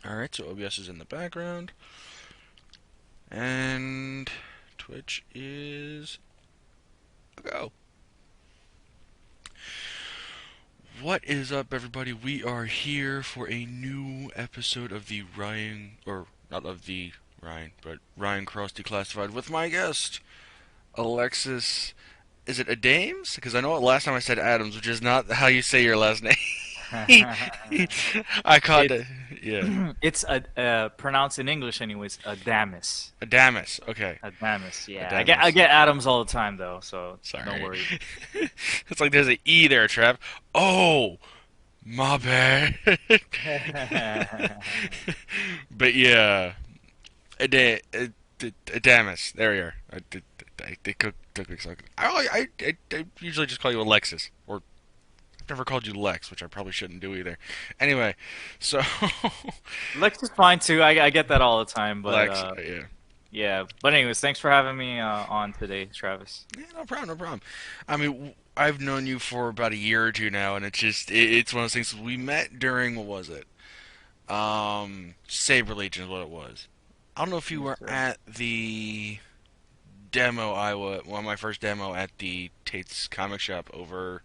Alright, so OBS is in the background. And Twitch is a go. What is up, everybody? We are here for a new episode of the Ryan, or not of the Ryan, but Ryan Cross Declassified with my guest, Alexis. Is it Adames? Because I know last time I said Adams, which is not how you say your last name. I caught It it. Yeah. it's a pronounced in English anyways, Adamus. Adamus. Okay. Adamus. Yeah, I Adamus. get Adams all the time though, so don't Sorry. worry. It's like there's an E there, Trev. Oh, my bad. But yeah, Adamus. There you are. They took me a second. I usually just call you Alexis, or I've never called you Lex, which I probably shouldn't do either. Anyway, so Lex is fine too. I get that all the time, but Lex, yeah. yeah. But anyways, thanks for having me on today, Travis. Yeah, no problem, no problem. I mean, I've known you for about a year or two now, and it's one of those things. We met during what was it? Saber Legion is what it was. I don't know if you Yes, were sir. at the demo my first demo at the Tate's comic shop over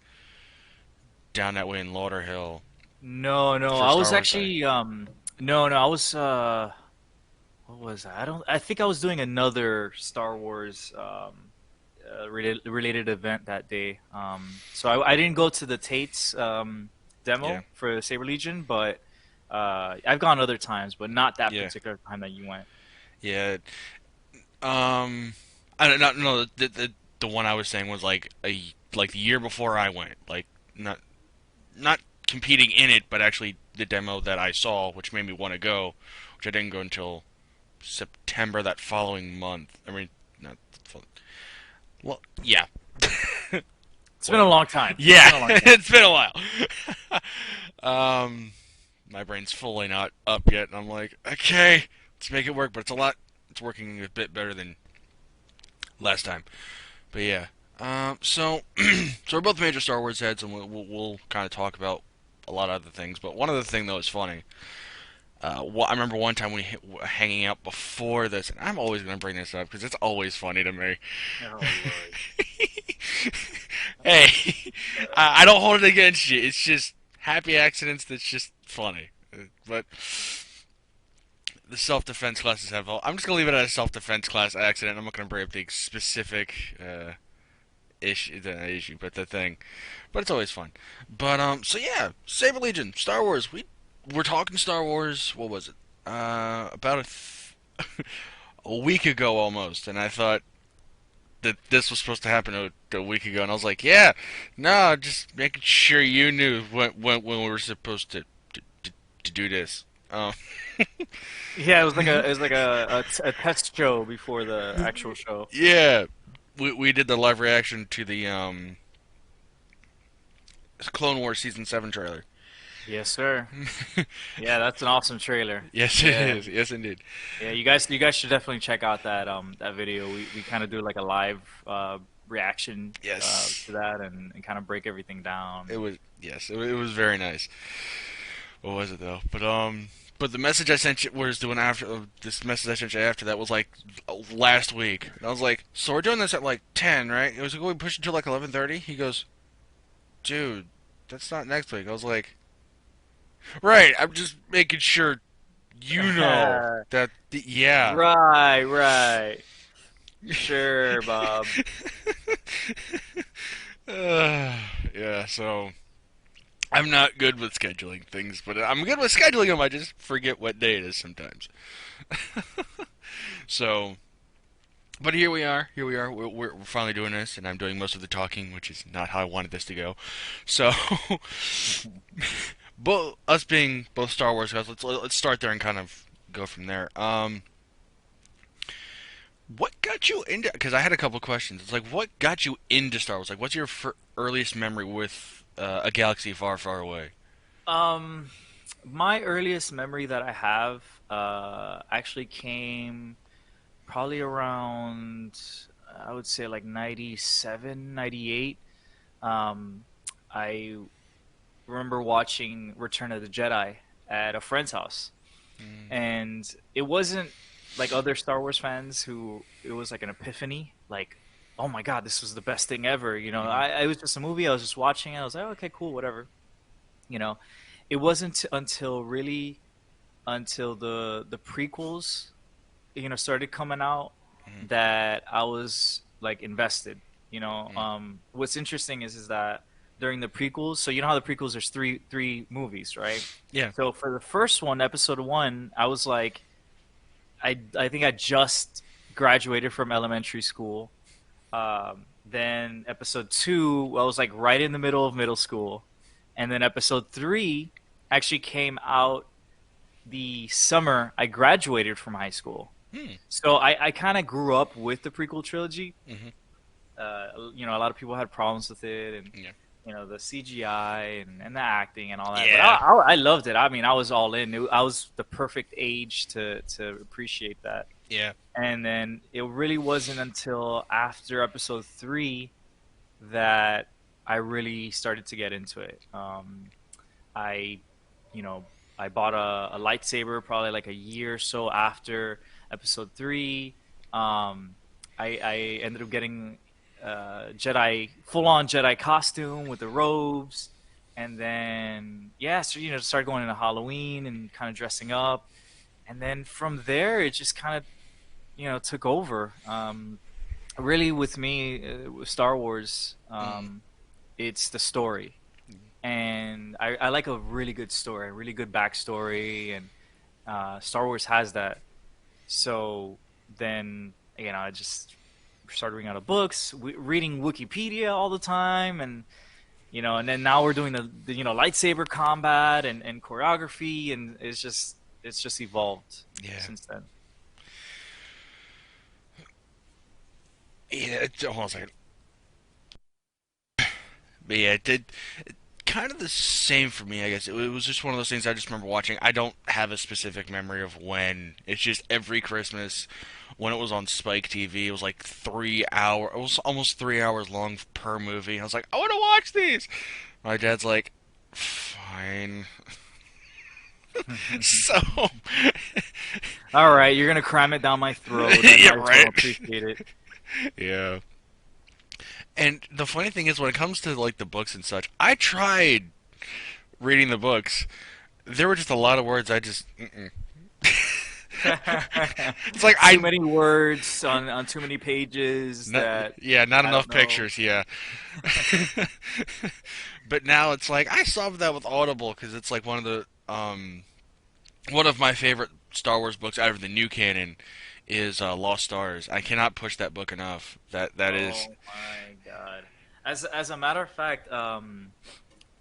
down that way in Lauderhill No, no, for I was Star Wars Day. actually no, no, I was what was that? I think I was doing another Star Wars related event that day. So I didn't go to the Tate's Yeah, demo for Saber Legion, but I've gone other times, but not that yeah, particular time that you went. yeah. Um, I don't know. No, the one I was saying was like the year before I went. Like not not competing in it, but actually the demo that I saw, which made me want to go, which I didn't go until September that following month. I mean, not well, yeah, It's been a whatever. long time. It's Yeah, been a long time. it's been a while. um, my brain's fully not up yet, and I'm like, okay, let's make it work. But it's a lot. It's working a bit better than last time. But yeah. So we're both major Star Wars heads, and we'll kind of talk about a lot of other things. But one other thing though is funny. I remember one time we were hanging out before this, and I'm always going to bring this up because it's always funny to me. Oh Lord. Hey, I don't hold it against you. It's just happy accidents that's just funny. But the self-defense classes have all. I'm just gonna leave it at a self-defense class accident. I'm not gonna bring up the specific issue, but the thing. But it's always fun. But so yeah, Saber Legion, Star Wars. We're talking Star Wars. What was it? About a week ago almost, and I thought that this was supposed to happen a week ago, and I was like, yeah, no, just making sure you knew when we were supposed to do this. Um, Yeah, it was like a test show before the actual show. yeah, we did the live reaction to the Clone Wars season 7 trailer. Yes, sir. Yeah, that's an awesome trailer. Yes, it Yeah. is. Yes, indeed. Yeah, you guys should definitely check out that video. We kind of do like a live reaction Yes, to that and kind of break everything down. it was. Yes, it was very nice. What was it though? But the message I sent you was doing after this message I sent you after that was like last week. And I was like, so we're doing this at like 10, right? It was like, we push it to like 11:30. He goes, dude, that's not next week. I was like, right. I'm just making sure you know that. Yeah. Right, right. Sure, Bob. Yeah. So I'm not good with scheduling things, but I'm good with scheduling them. I just forget what day it is sometimes. So, but here we are. Here we are. We're finally doing this, and I'm doing most of the talking, which is not how I wanted this to go. So, both us being both Star Wars guys, let's start there and kind of go from there. What got you into? Because I had a couple questions. It's like, what got you into Star Wars? Like, what's your earliest memory with a galaxy far, far away? Um, my earliest memory that I have actually came probably around I would say like 97, 98. Um, I remember watching Return of the Jedi at a friend's house. Mm, and it wasn't like other Star Wars fans who it was like an epiphany, like, oh my God, this was the best thing ever. mhm, It was just a movie. I was just watching it. I was like, oh, okay, cool, whatever. You know, it wasn't until really until the prequels, started coming out mhm, that I was like invested. mhm. What's interesting is that during the prequels, so you know how the prequels there's three movies, right? Yeah. So for the first one, episode one, I was like, I think I just graduated from elementary school. Then episode two, I was like right in the middle of middle school, and then episode three actually came out the summer I graduated from high school. Hmm. So I kind of grew up with the prequel trilogy. Mhm. A lot of people had problems with it, and Yeah. the CGI and the acting and all that. But Yeah. I loved it. I mean, I was all in. I was the perfect age to appreciate that. Yeah. And then it really wasn't until after episode three that I really started to get into it. I, you know, I bought a lightsaber probably like a year or so after episode three. Um, I ended up getting Jedi full on Jedi costume with the robes, and then yeah, so started going into Halloween and kind of dressing up, and then from there it just kind of took over. Really, with me, with Star Wars, Mhm. it's the story, and I like a really good story, a really good backstory, and Star Wars has that. So then, I just started reading out of books, reading Wikipedia all the time, and then now we're doing the lightsaber combat and choreography, and it's just evolved Yeah. since then. Yeah. Hold on a second. But yeah, it did kind of the same for me, I guess. It was just one of those things I just remember watching. I don't have a specific memory of when. It's just every Christmas when it was on Spike TV, it was like 3 hour. It was almost 3 hours long per movie. I was like, I want to watch these. My dad's like, fine. So, All right, you're gonna cram it down my throat. I yeah, might as well right. appreciate it. Yeah. And the funny thing is, when it comes to like the books and such, I tried reading the books. There were just a lot of words I just. Mm-mm. It's like Too I many words on too many pages Not, that yeah, not I don't enough know. pictures. Yeah, but now it's like I solved that with Audible because it's like one of my favorite Star Wars books out of the new canon is Lost Stars. I cannot push that book enough. That is. Oh my God. As a matter of fact, I'm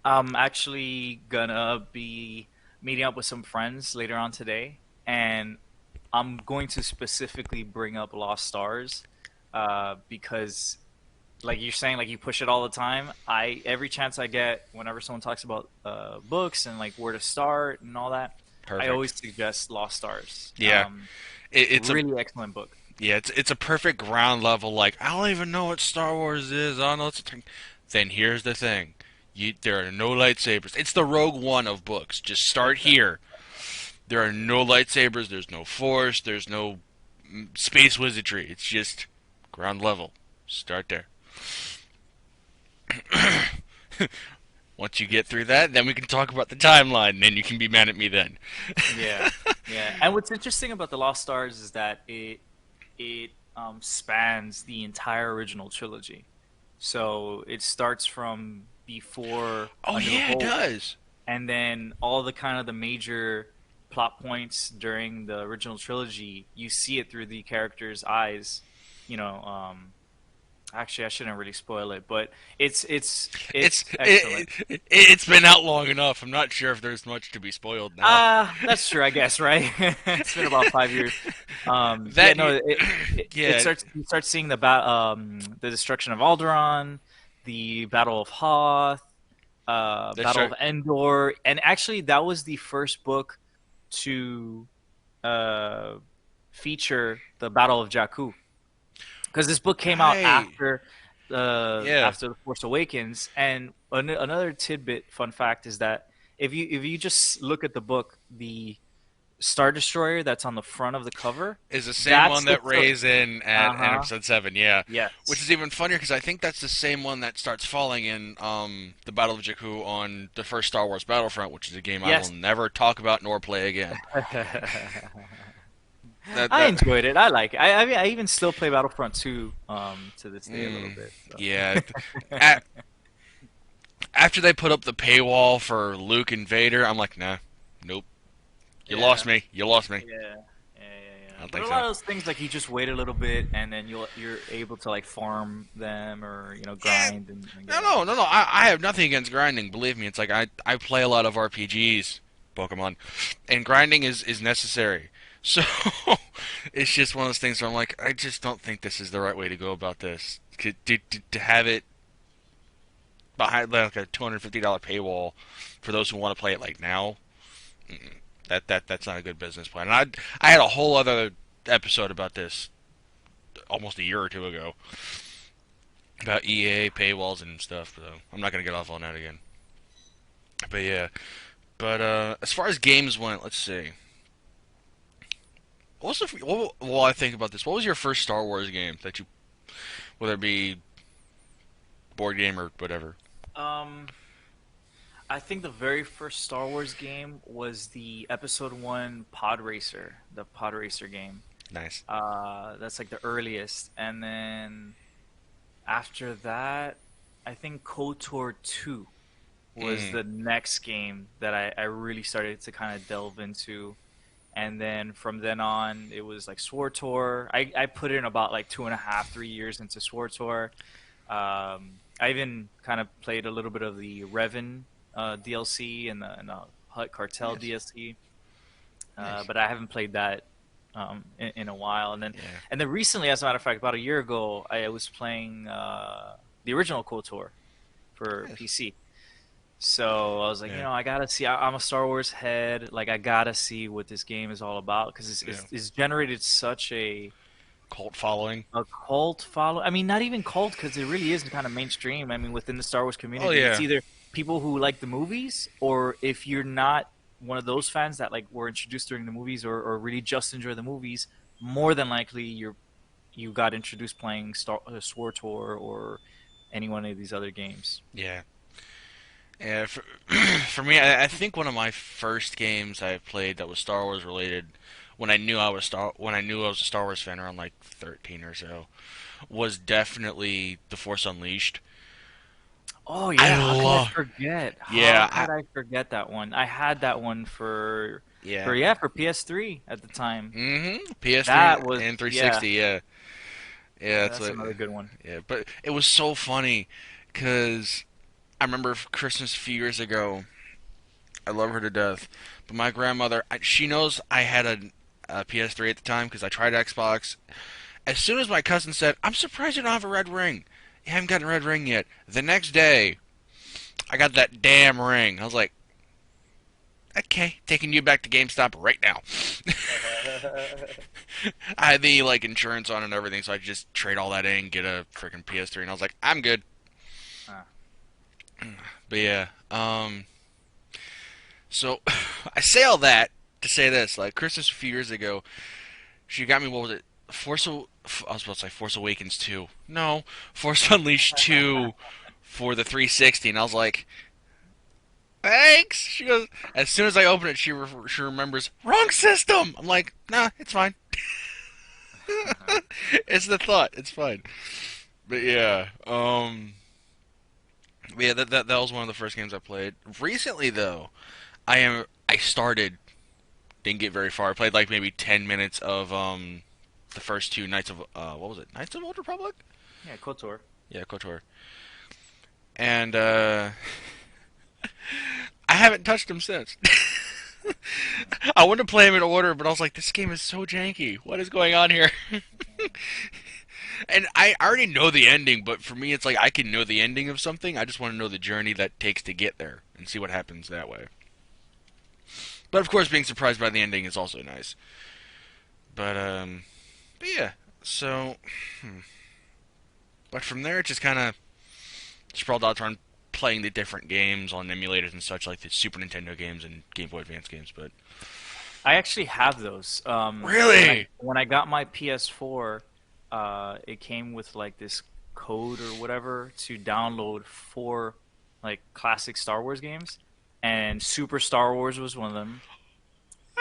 actually gonna be meeting up with some friends later on today, and I'm going to specifically bring up Lost Stars, because like you're saying, like you push it all the time. Every chance I get, whenever someone talks about books and like where to start and all that, I Perfect. always suggest Lost Stars. Yeah, it's a Really excellent book. it's a perfect ground level. Like I don't even know what Star Wars is. I don't know what's a thing. Then here's the thing. There are no lightsabers. It's the Rogue One of books. Just start here. There are no lightsabers. There's no force. There's no space wizardry. It's just ground level. Start there. Once you get through that, then we can talk about the timeline, and then you can be mad at me then. Yeah, yeah. And what's interesting about the Lost Stars is that it spans the entire original trilogy. So it starts from before Oh A New yeah, it Hope, does. and then all the kind of the major plot points during the original trilogy, you see it through the characters' eyes. You know, actually, I shouldn't really spoil it, but it's excellent. It's been out long enough. I'm not sure if there's much to be spoiled now. That's true, I guess, right? It's been about 5 years. Yeah, That no, you, it yeah, starts. You start seeing the destruction of Alderaan, the Battle of Hoth, that's Battle right. of Endor, and actually, that was the first book to uh, feature the Battle of Jakku, because this book came out Right. Yeah. after the Force Awakens. And another tidbit, fun fact, is that if you just look at the book, Star Destroyer that's on the front of the cover. Is the same one That's the that Ray's in at uh-huh. episode 7, yeah. Which is Yes. even funnier because I think that's the same one that starts falling in the Battle of Jakku on the first Star Wars Battlefront, which is a game I will Yes. never talk about nor play again. That I that enjoyed it. I like it. I mean, I even still play Battlefront 2 to this day a little mm, bit. So. yeah. A After they put up the paywall for Luke and Vader, I'm like, nah, nope. You lost Yeah. me. You lost me. Yeah. I don't But think a lot so. of those things like you just wait a little bit and then you're able to like farm them or Yeah, grind and get no, them. no, no, no. I have nothing against grinding. Believe me, it's like I play a lot of RPGs, Pokemon, and grinding is necessary. So it's just one of those things where I'm like, I just don't think this is the right way to go about this. To have it behind like a $250 paywall for those who want to play it like now, that's not a good business plan. And I had a whole other episode about this almost a year or two ago about EA paywalls and stuff. So I'm not gonna get off on that again. But yeah, but as far as games went, let's see. Well, I think about this. What was your first Star Wars game that you, whether it be board game or whatever? Um, I think the very first Star Wars game was the Episode 1 Pod Racer, the Pod Racer game. Nice. That's like the earliest, and then after that, I think KOTOR 2 was Mm, the next game that I really started to kind of delve into. And then from then on, it was like SWORTOR. I put in about like 2.5, 3 years into SWORTOR. I even kind of played a little bit of the Revan DLC and the Hut Cartel nice. DLC, Nice. but I haven't played that in a while. Yeah. And then recently, as a matter of fact, about a year ago, I was playing the original KOTOR for Nice. PC. So I was like, Yeah. I gotta see. I'm a Star Wars head. Like, I gotta see what this game is all about because Yeah. it's generated such Cult following. a cult follow. I mean, not even cult because it really is kind of mainstream. I mean, within the Star Wars Oh community, it's yeah. either people who like the movies, or if you're not one of those fans that like were introduced during the movies or really just enjoy the movies, more than likely you got introduced playing SWORTOR or any one of these other games. Yeah. Yeah. For me, I think one of my first games I played that was Star Wars related, when I knew I was a Star Wars fan around like 13 or so, was definitely The Force Unleashed. Oh I yeah, how could I love. forget? How Yeah. could I forget that one? I had that one for Yeah. yeah, for PS3 at the time. PS3 That was and yeah, 360. Yeah. Yeah. That's that's what. another good one. Yeah. But it was so funny because I remember Christmas a few years ago. I love her to death, but my grandmother, she knows I had a PS3 at the time because I tried Xbox. As soon as my cousin said, "I'm surprised you don't have a red ring. You haven't gotten a red ring yet." The next day, I got that damn ring. I was like, "Okay, taking you back to GameStop right now." I had the like insurance on and everything, so I just trade all that in, get a freaking PS3, and I was like, "I'm good." Ah. But yeah, so I say all that to say this: like Christmas a few years ago, she got me, what was it? I was about to say Force Awakens 2. No, Force Unleashed 2 for the 360, and I was like, thanks. She goes, as soon as I open it, she remembers wrong system. I'm like, nah, it's fine. It's the thought. It's fine. But yeah, yeah, that was one of the first games I played. Recently though, I started, didn't get very far. I played like maybe 10 minutes of the first two Knights of what was it? Knights of Old Republic? Yeah, KOTOR. Yeah, KOTOR. And I haven't touched them since. I wanted to play them in order, but I was like, this game is so janky. What is going on here? And I already know the ending, but for me, it's like I can know the ending of something. I just want to know the journey that takes to get there and see what happens that way. But of course, being surprised by the ending is also nice. But but yeah. So, but from there, it just kind of sprawled out around playing the different games on emulators and such, like the Super Nintendo games and Game Boy Advance games. But I actually have those. Really? When I got my PS4, it came with like this code or whatever to download four like classic Star Wars games, and Super Star Wars was one of them.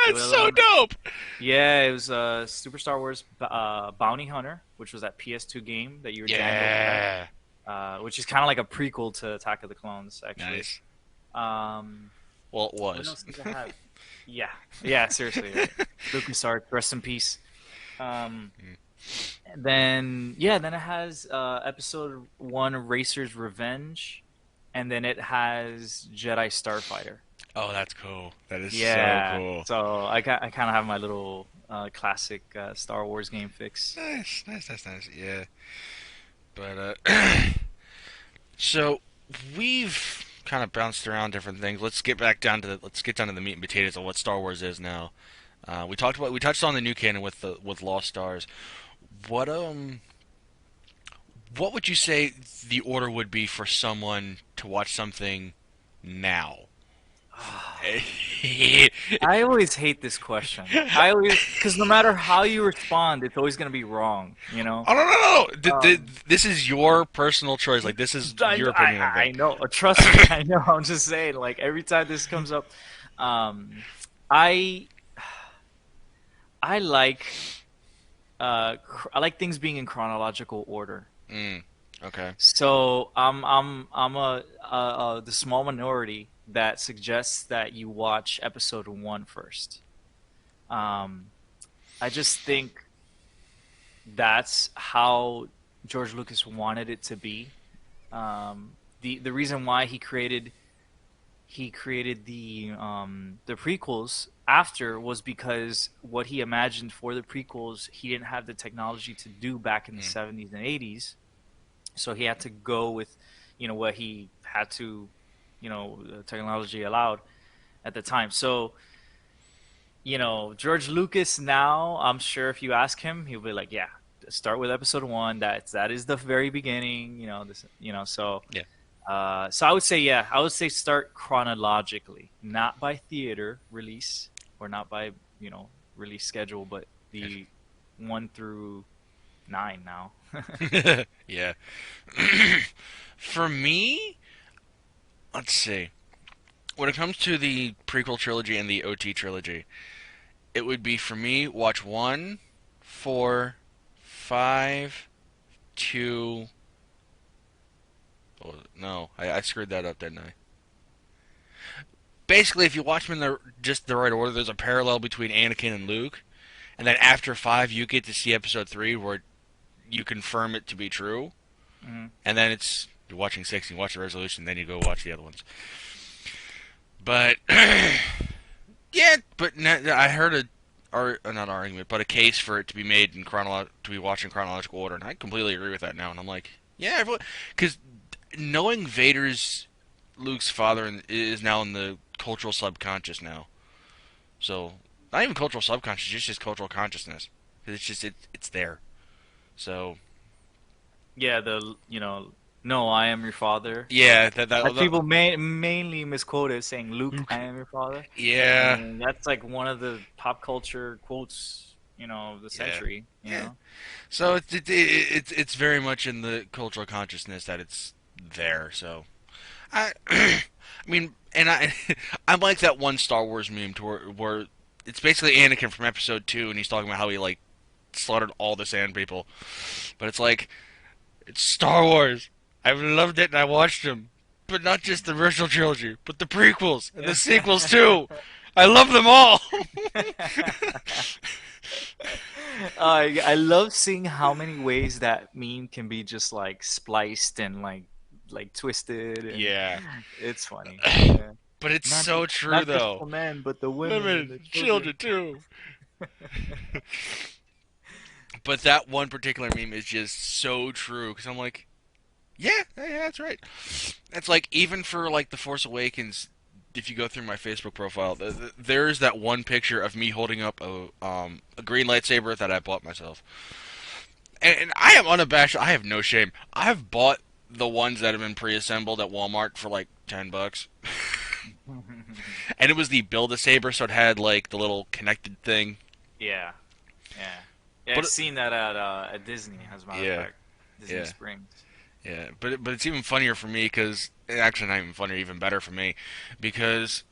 The That's other so one, dope. yeah, it was Super Star Wars Bounty Hunter, which was that PS2 game that you were Jango Fett, Yeah. which is kind of like a prequel to Attack of the Clones, actually. Nice. Um, Well, it what was. else did I have? Yeah, yeah, seriously, right? LucasArts, rest in peace. Um, then it has Episode One, Racer's Revenge, and then it has Jedi Starfighter. Oh, that's cool. That is so Yeah, cool. so I kind of have my little classic Star Wars game fix. Nice, nice, nice, nice. Yeah. But so we've kind of bounced around different things. Let's get down to the meat and potatoes of what Star Wars is now. We touched on the new canon with Lost Stars. What what would you say the order would be for someone to watch something now? I always hate this question. I always, because no matter how you respond, it's always going to be wrong, you know? Oh no no no! Um, This is your personal choice. Like this is your opinion of I things. know. Trust me, I know. I'm just saying, like, every time this comes up, um, I I like I like things being in chronological order. Mm, okay. So I'm the small minority that suggests that you watch episode one first. Um, I just think that's how George Lucas wanted it to be. The reason why he created the prequels after was because what he imagined for the prequels he didn't have the technology to do back in the Mm, 70s and 80s, so he had to go with what he had to, the technology allowed at the time. So George Lucas now, I'm sure if you ask him, he'll be like, yeah, start with episode one. That is the very beginning. So yeah. so I would say, yeah, I would say start chronologically, not by theater release or not by release schedule, but Yes. the 1 through 9 now. Yeah. For me, let's see. When it comes to the prequel trilogy and the OT trilogy, it would be for me watch one, four, five, two. Oh, no, I screwed that up, didn't I? Basically, if you watch them in just the right order, there's a parallel between Anakin and Luke, and then after five, you get to see episode three where you confirm it to be true, Mhm. and then it's you're watching six, you watch the resolution, then you go watch the other ones. But yeah, but I heard or not argument, but a case for it to be made in to be watched in chronological order, and I completely agree with that now. And I'm like, yeah, because knowing Vader's Luke's father is now in the cultural subconscious now. So not even cultural subconscious, just cultural consciousness. 'Cause it's just it's there. So Yeah, no, I am your father. yeah, As people mainly misquote it saying, Luke, I am your father. yeah, And that's like one of the pop culture quotes, of the yeah, century, yeah. So it's very much in the cultural consciousness that it's there. So I I mean, and I'm like that one Star Wars meme where it's basically Anakin from Episode Two, and he's talking about how he like slaughtered all the Sand People, but it's like it's Star Wars. I've loved it and I watched them, but not just the original trilogy, but the prequels and the sequels too. I love them all. I love seeing how many ways that meme can be just like spliced and like twisted, and Yeah, it's funny. Yeah. but it's Not so just true not just though. the men, but the women and the Women, children. children too. But that one particular meme is just so true because I'm like, yeah, that's right. It's like even for like the Force Awakens, if you go through my Facebook profile, there's that one picture of me holding up a green lightsaber that I bought myself, and I am unabashed. I have no shame. I've bought the ones that have been pre-assembled at Walmart for like $10. And it was the Build a Saber, so it had like the little connected thing. Yeah, yeah, yeah. I've But seen that at Disney, as a matter of yeah, fact, Disney yeah, Springs. yeah. But it's even funnier for me because actually not even funnier, even better for me because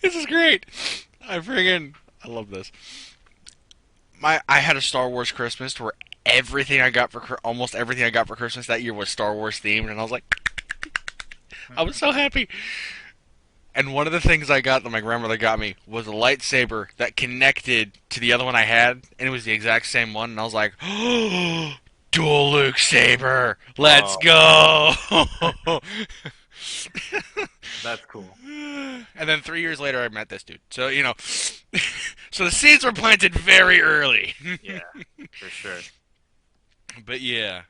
this is great. I love this. I had a Star Wars Christmas where everything I got for almost everything I got for Christmas that year was Star Wars themed, and I was like, I was so happy. And one of the things I got that my grandmother got me was a lightsaber that connected to the other one I had, and it was the exact same one. And I was like, oh, dual Luke saber, let's Oh, go! that's cool. And then 3 years later, I met this dude. So so the seeds were planted very early. Yeah, for sure. But yeah,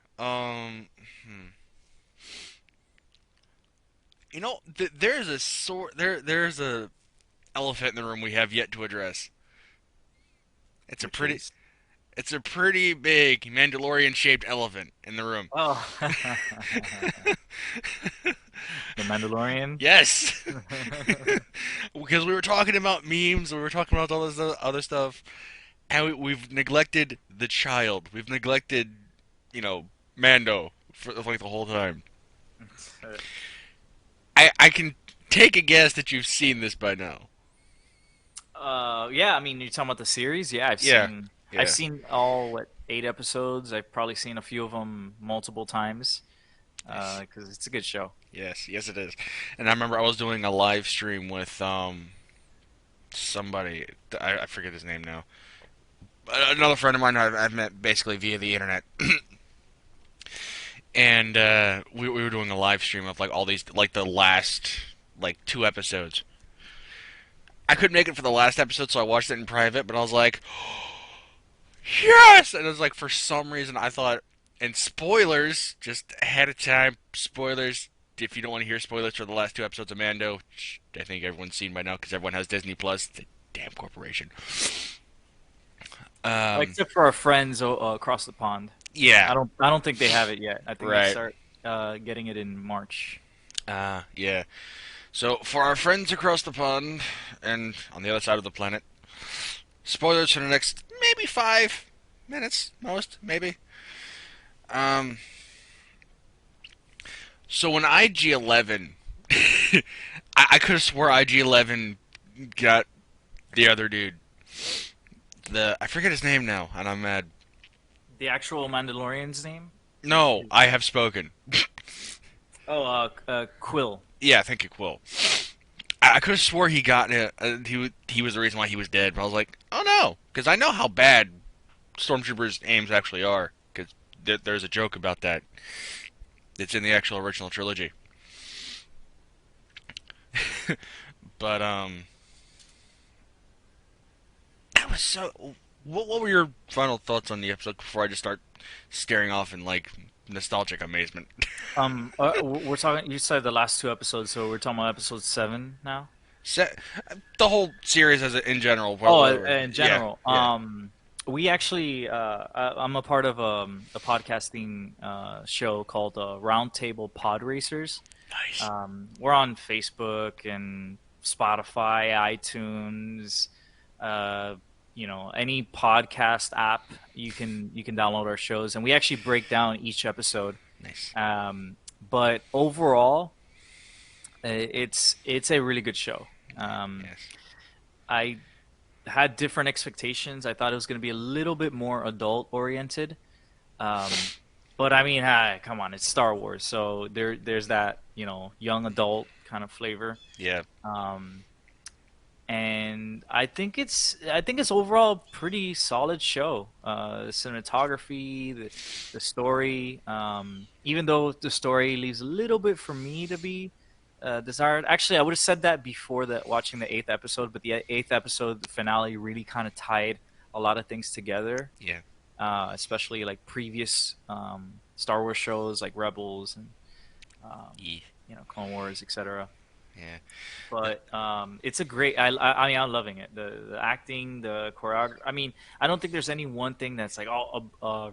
there's a there's a elephant in the room we have yet to address. It's a Which pretty is it's a pretty big Mandalorian shaped elephant in the room. oh, The Mandalorian. Yes, because we were talking about memes, we were talking about all this other stuff, and we've neglected the child. We've neglected, Mando for like the whole time. I can take a guess that you've seen this by now. Yeah. I mean, you're talking about the series. Yeah, Yeah, I've yeah. seen all what 8 episodes. I've probably seen a few of them multiple times. Nice. Because it's a good show. Yes, yes, it is. And I remember I was doing a live stream with somebody. I forget his name now. Another friend of mine I've met basically via the internet, and we were doing a live stream of like all these like the last like 2 episodes. I couldn't make it for the last episode, so I watched it in private. But I was like, yes! And it was like for some reason I thought, and spoilers, just ahead of time, spoilers. If you don't want to hear spoilers for the last 2 episodes of Mando, which I think everyone's seen by now because everyone has Disney Plus. The damn corporation. Um, Except for our friends across the pond. yeah, I don't think they have it yet. I think they right. start getting it in March. Yeah. So for our friends across the pond and on the other side of the planet, spoilers for the next maybe 5 minutes, most maybe. Um, so when IG-11, I could have swore IG-11 got the other dude. I forget his name now, and I'm mad. The actual Mandalorian's name? No, I have spoken. Oh, Quill. Yeah, thank you, Quill. I could have swore he got it. He was the reason why he was dead. But I was like, oh no, because I know how bad stormtroopers' aims actually are. Because there's a joke about that. It's in the actual original trilogy. But that was so. What were your final thoughts on the episode before I just start staring off in like nostalgic amazement? We're talking. You said the last 2 episodes, so we're talking about episode 7 now. Se- the whole series as in general. Oh, Whatever. in Yeah, general, yeah. we actually, I'm a part of a podcasting show called Roundtable Pod Racers. Nice. We're on Facebook and Spotify, iTunes, uh, any podcast app. You can download our shows, and we actually break down each episode. Nice. But overall, it's a really good show. Yes. I had different expectations. I thought it was going to be a little bit more adult oriented. Um, but I mean, come on, it's Star Wars, so there's that young adult kind of flavor. Yeah. Um, and I think it's overall a pretty solid show. The cinematography, the story. Even though the story leaves a little bit for me to be desired. Actually, I would have said that before that watching the 8th episode, but the 8th episode, the finale, really kind of tied a lot of things together, Yeah. especially like previous Star Wars shows like Rebels and Yeah. Clone Wars, etc. Yeah. Uh, But it's a great. I mean, I'm loving it. The acting, the choreography. I mean, I don't think there's any one thing that's like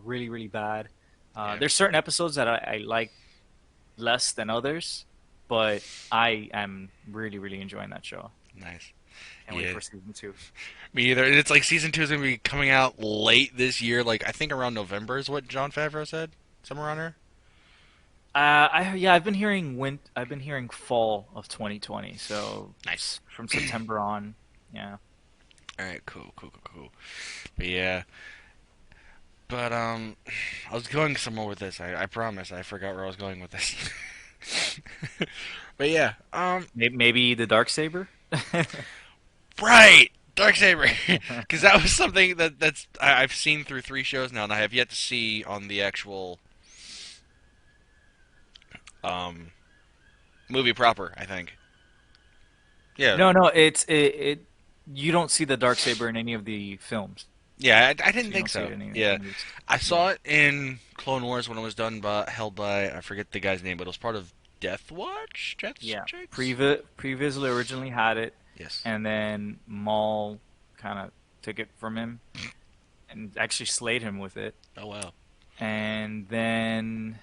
really really bad. yeah. There's certain episodes that I like less than others. but I am really, really enjoying that show. Nice. Can't wait Yeah, for season two. me either. It's like season 2 is gonna be coming out late this year. Like I think around November is what John Favreau said. Somewhere around there. I've been hearing I've been hearing fall of 2020, so Nice. from September on. Yeah. All right. Cool. Cool. Cool. Cool. But yeah. But I was going somewhere with this. I promise. I forgot where I was going with this. But yeah. Maybe the dark saber. Right. Dark Saber, because that was something I've seen through 3 shows now, and I have yet to see on the actual um movie proper. I think. Yeah. No, no, it. You don't see the dark saber in any of the films, Yeah. I so didn't you think don't see it so. in any of the Yeah. movies. I Yeah, saw it in Clone Wars when it was done by held by I forget the guy's name, but it was part of Death Watch. Death yeah. Strikes. Previously originally had it, Yes. and then Maul kind of took it from him and actually slayed him with it. Oh wow. And then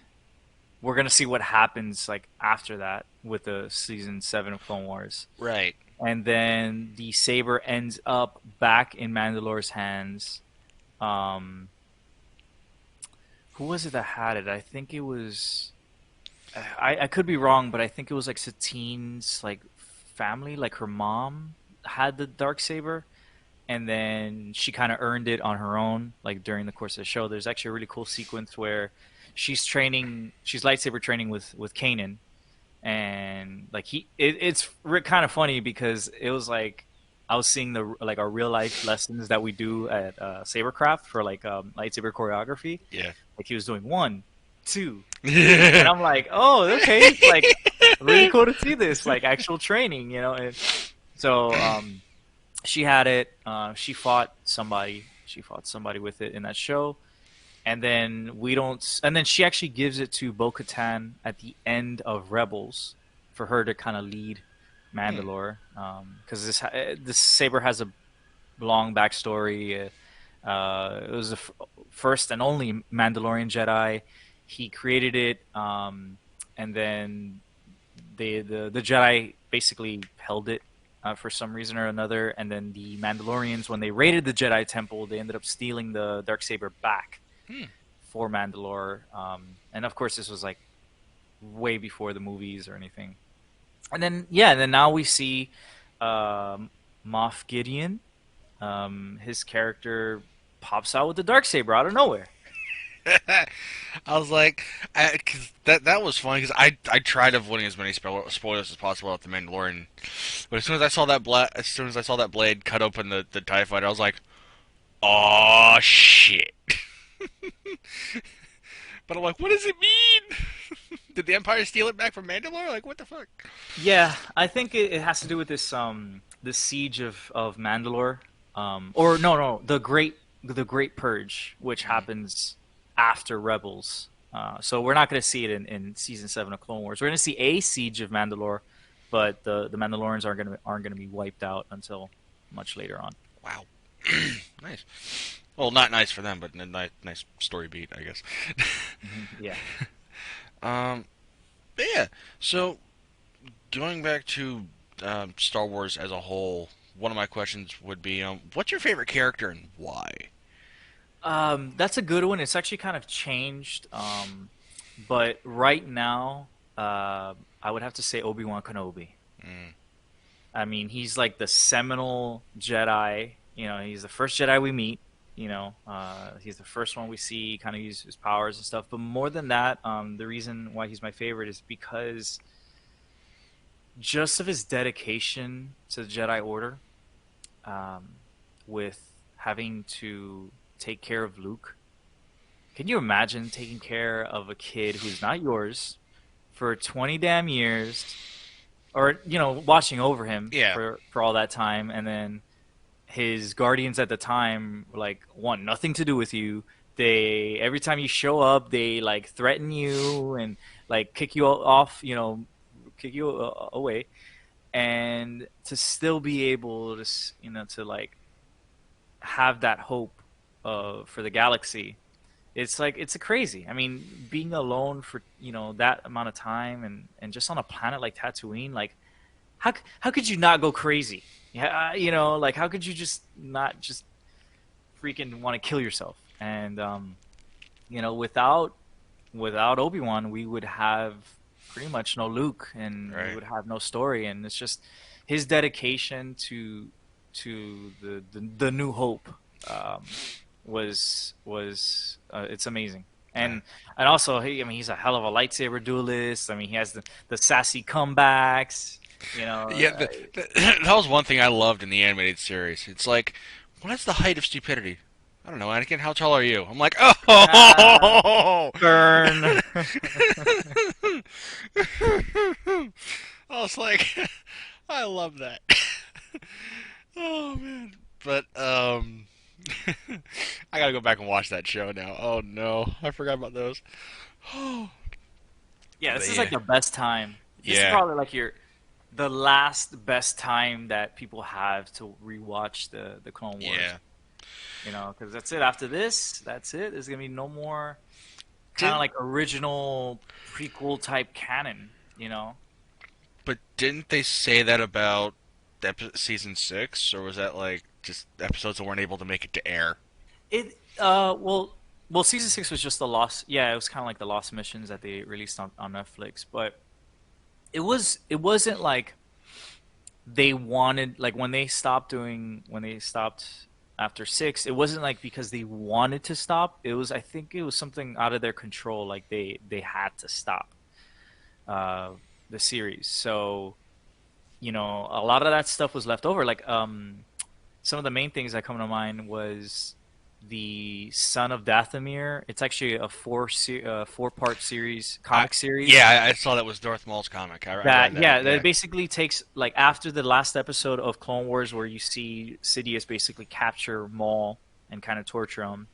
we're gonna see what happens like after that with the season 7 of Clone Wars. Right. And then the saber ends up back in Mandalore's hands. Um, who was it that had it? I think it was. I could be wrong, but I think it was like Satine's like family, like her mom had the dark saber, and then she kind of earned it on her own. Like during the course of the show, there's actually a really cool sequence where she's lightsaber training with Kanan, and like it's kind of funny because it was like I was seeing the like our real life lessons that we do at Sabercraft for like lightsaber choreography. Yeah. Like he was doing 1, 2, 3, and I'm like, oh, okay, like really cool to see this like actual training, you know. And so she had it. She fought somebody. She fought somebody with it in that show, and then we don't. And then she actually gives it to Bo-Katan at the end of Rebels for her to kind of lead Hmm. Mandalore, because this saber has a long backstory. It was the first and only Mandalorian Jedi. He created it, and then the Jedi basically held it for some reason or another. And then the Mandalorians, when they raided the Jedi Temple, they ended up stealing the darksaber back Hmm. for Mandalore. And of course, this was like way before the movies or anything. And then yeah, and then now we see um, Moff Gideon. His character pops out with the darksaber out of nowhere. I was like, cause that was funny because I tried avoiding as many spoilers as possible at the Mandalorian, but as soon as I saw that blade cut open the Tie Fighter, I was like, oh shit. But I'm like, what does it mean? Did the Empire steal it back from Mandalore? Like, what the fuck? Yeah, I think it has to do with the siege of Mandalore, or no, the Great Purge, which Mm, happens after Rebels. So we're not going to see it in season 7 of Clone Wars. We're going to see a siege of Mandalore, but the Mandalorians aren't going to be wiped out until much later on. wow, nice. Well, not nice for them, but a nice story beat, I guess. Yeah. Um, but yeah. So going back to Star Wars as a whole, one of my questions would be, what's your favorite character and why? That's a good one. It's actually kind of changed. But right now, I would have to say Obi-Wan Kenobi. Mm, I mean, he's like the seminal Jedi. You know, he's the first Jedi we meet. You know, he's the first one we see kind of use his powers and stuff. But more than that, the reason why he's my favorite is because just of his dedication to the Jedi Order, um, with having to take care of Luke. Can you imagine taking care of a kid who's not yours for 20 damn years, or watching over him yeah. for all that time, and then his guardians at the time like want nothing to do with you. They every time you show up, they like threaten you and like kick you off, kick you away, and to still be able to to like have that hope for the galaxy it's like it's a crazy. I mean, being alone for that amount of time and just on a planet like Tatooine, like how could you not go crazy? Yeah, like how could you just not just freaking want to kill yourself? And without Obi-Wan, we would have pretty much no Luke, and we Right. would have no story. And it's just his dedication to the New Hope um, was it's amazing. Uh, And also, I mean, he's a hell of a lightsaber duelist. I mean, he has the sassy comebacks. You know, yeah, that was one thing I loved in the animated series. It's like, what is the height of stupidity? I don't know, Anakin. How tall are you? I'm like, ah, oh. burn. I was like, I love that. Oh man. But I gotta go back and watch that show now. Oh no, I forgot about those. Oh, Yeah, but this is yeah, like the best time. This is yeah, probably like the last best time that people have to rewatch the Clone Wars. yeah. Because that's it. After this, that's it. There's gonna be no more kind of Didn't like original prequel type canon. but didn't they say that about season 6, or was that like just episodes that weren't able to make it to air? Well, season 6 was just the lost. Yeah, it was kind of like the lost missions that they released on Netflix, but it wasn't like they wanted like when they stopped after 6. It wasn't like because they wanted to stop. It was, I think it was something out of their control, like they had to stop uh the series. So a lot of that stuff was left over. Like some of the main things that come to mind was the Son of Dathomir. It's actually a 4-part series, I comic series. Yeah, I saw that was Darth Maul's comic. I read That, that. yeah, that Yeah. basically takes, like, after the last episode of Clone Wars, where you see Sidious basically capture Maul and kind of torture him.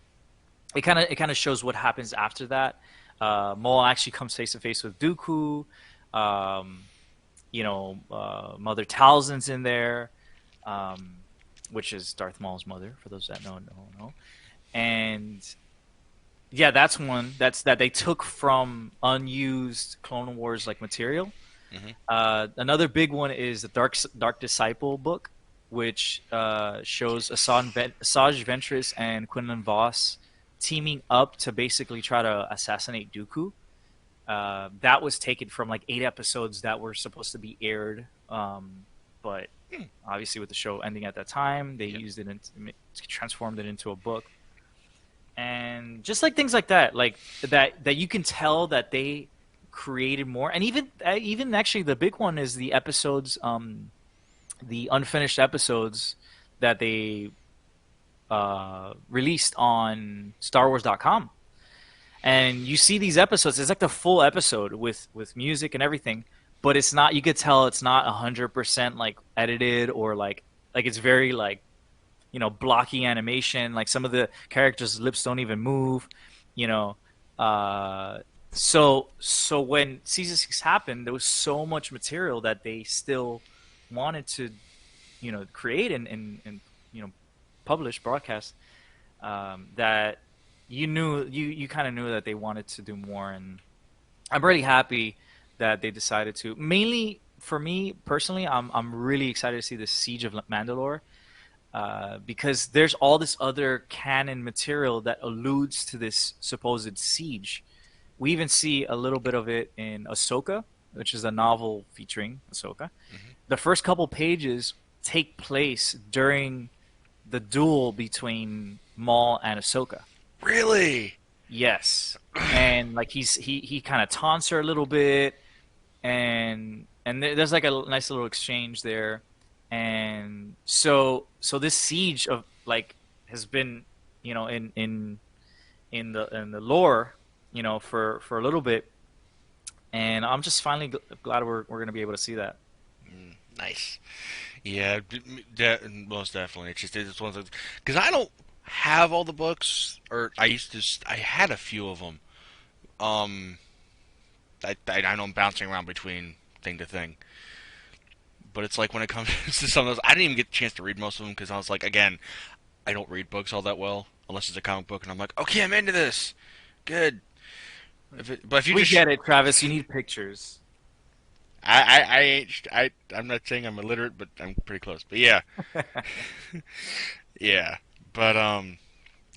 It kind of shows what happens after that. Maul actually comes face to face with Dooku. Um, Mother Talzin's in there, um, which is Darth Maul's mother, for those that know. And yeah, that's one that they took from unused Clone Wars like material. Hmm. Another big one is the Dark Disciple book, which shows Asajj Ventress and Quinlan Voss teaming up to basically try to assassinate Dooku. That was taken from like 8 episodes that were supposed to be aired, but Hmm. obviously with the show ending at that time, they Yep. used it and transformed it into a book. And just like things like that, like that you can tell that they created more. And even actually the big one is the episodes, the unfinished episodes that they released on StarWars.com. And you see these episodes, it's like the full episode with music and everything, but it's not, you could tell it's not 100% like edited, or like it's very like blocky animation. Like some of the characters' lips don't even move. You know, uh, so when season 6 happened, there was so much material that they still wanted to create and publish, broadcast, that you kind of knew that they wanted to do more. And I'm really happy that they decided to. Mainly for me personally, I'm really excited to see the Siege of Mandalore, because there's all this other canon material that alludes to this supposed siege. We even see a little bit of it in Ahsoka, which is a novel featuring Ahsoka. Hmm. The first couple pages take place during the duel between Maul and Ahsoka. Really? Yes, and like he kind of taunts her a little bit, and there's like a nice little exchange there. And so this siege of like has been in the lore, for a little bit. And I'm just finally glad we're gonna be able to see that. Nice. Yeah, most definitely. It's one of those, because I don't have all the books, or I had a few of them. Um, I know I'm bouncing around between thing to thing, but it's like when it comes to some of those, I didn't even get a chance to read most of them because I was like, again, I don't read books all that well unless it's a comic book, and I'm like, okay, I'm into this. Good. But if you We just, get it, Travis. You need pictures. I ain't, I'm not saying I'm illiterate, but I'm pretty close. But yeah, yeah. But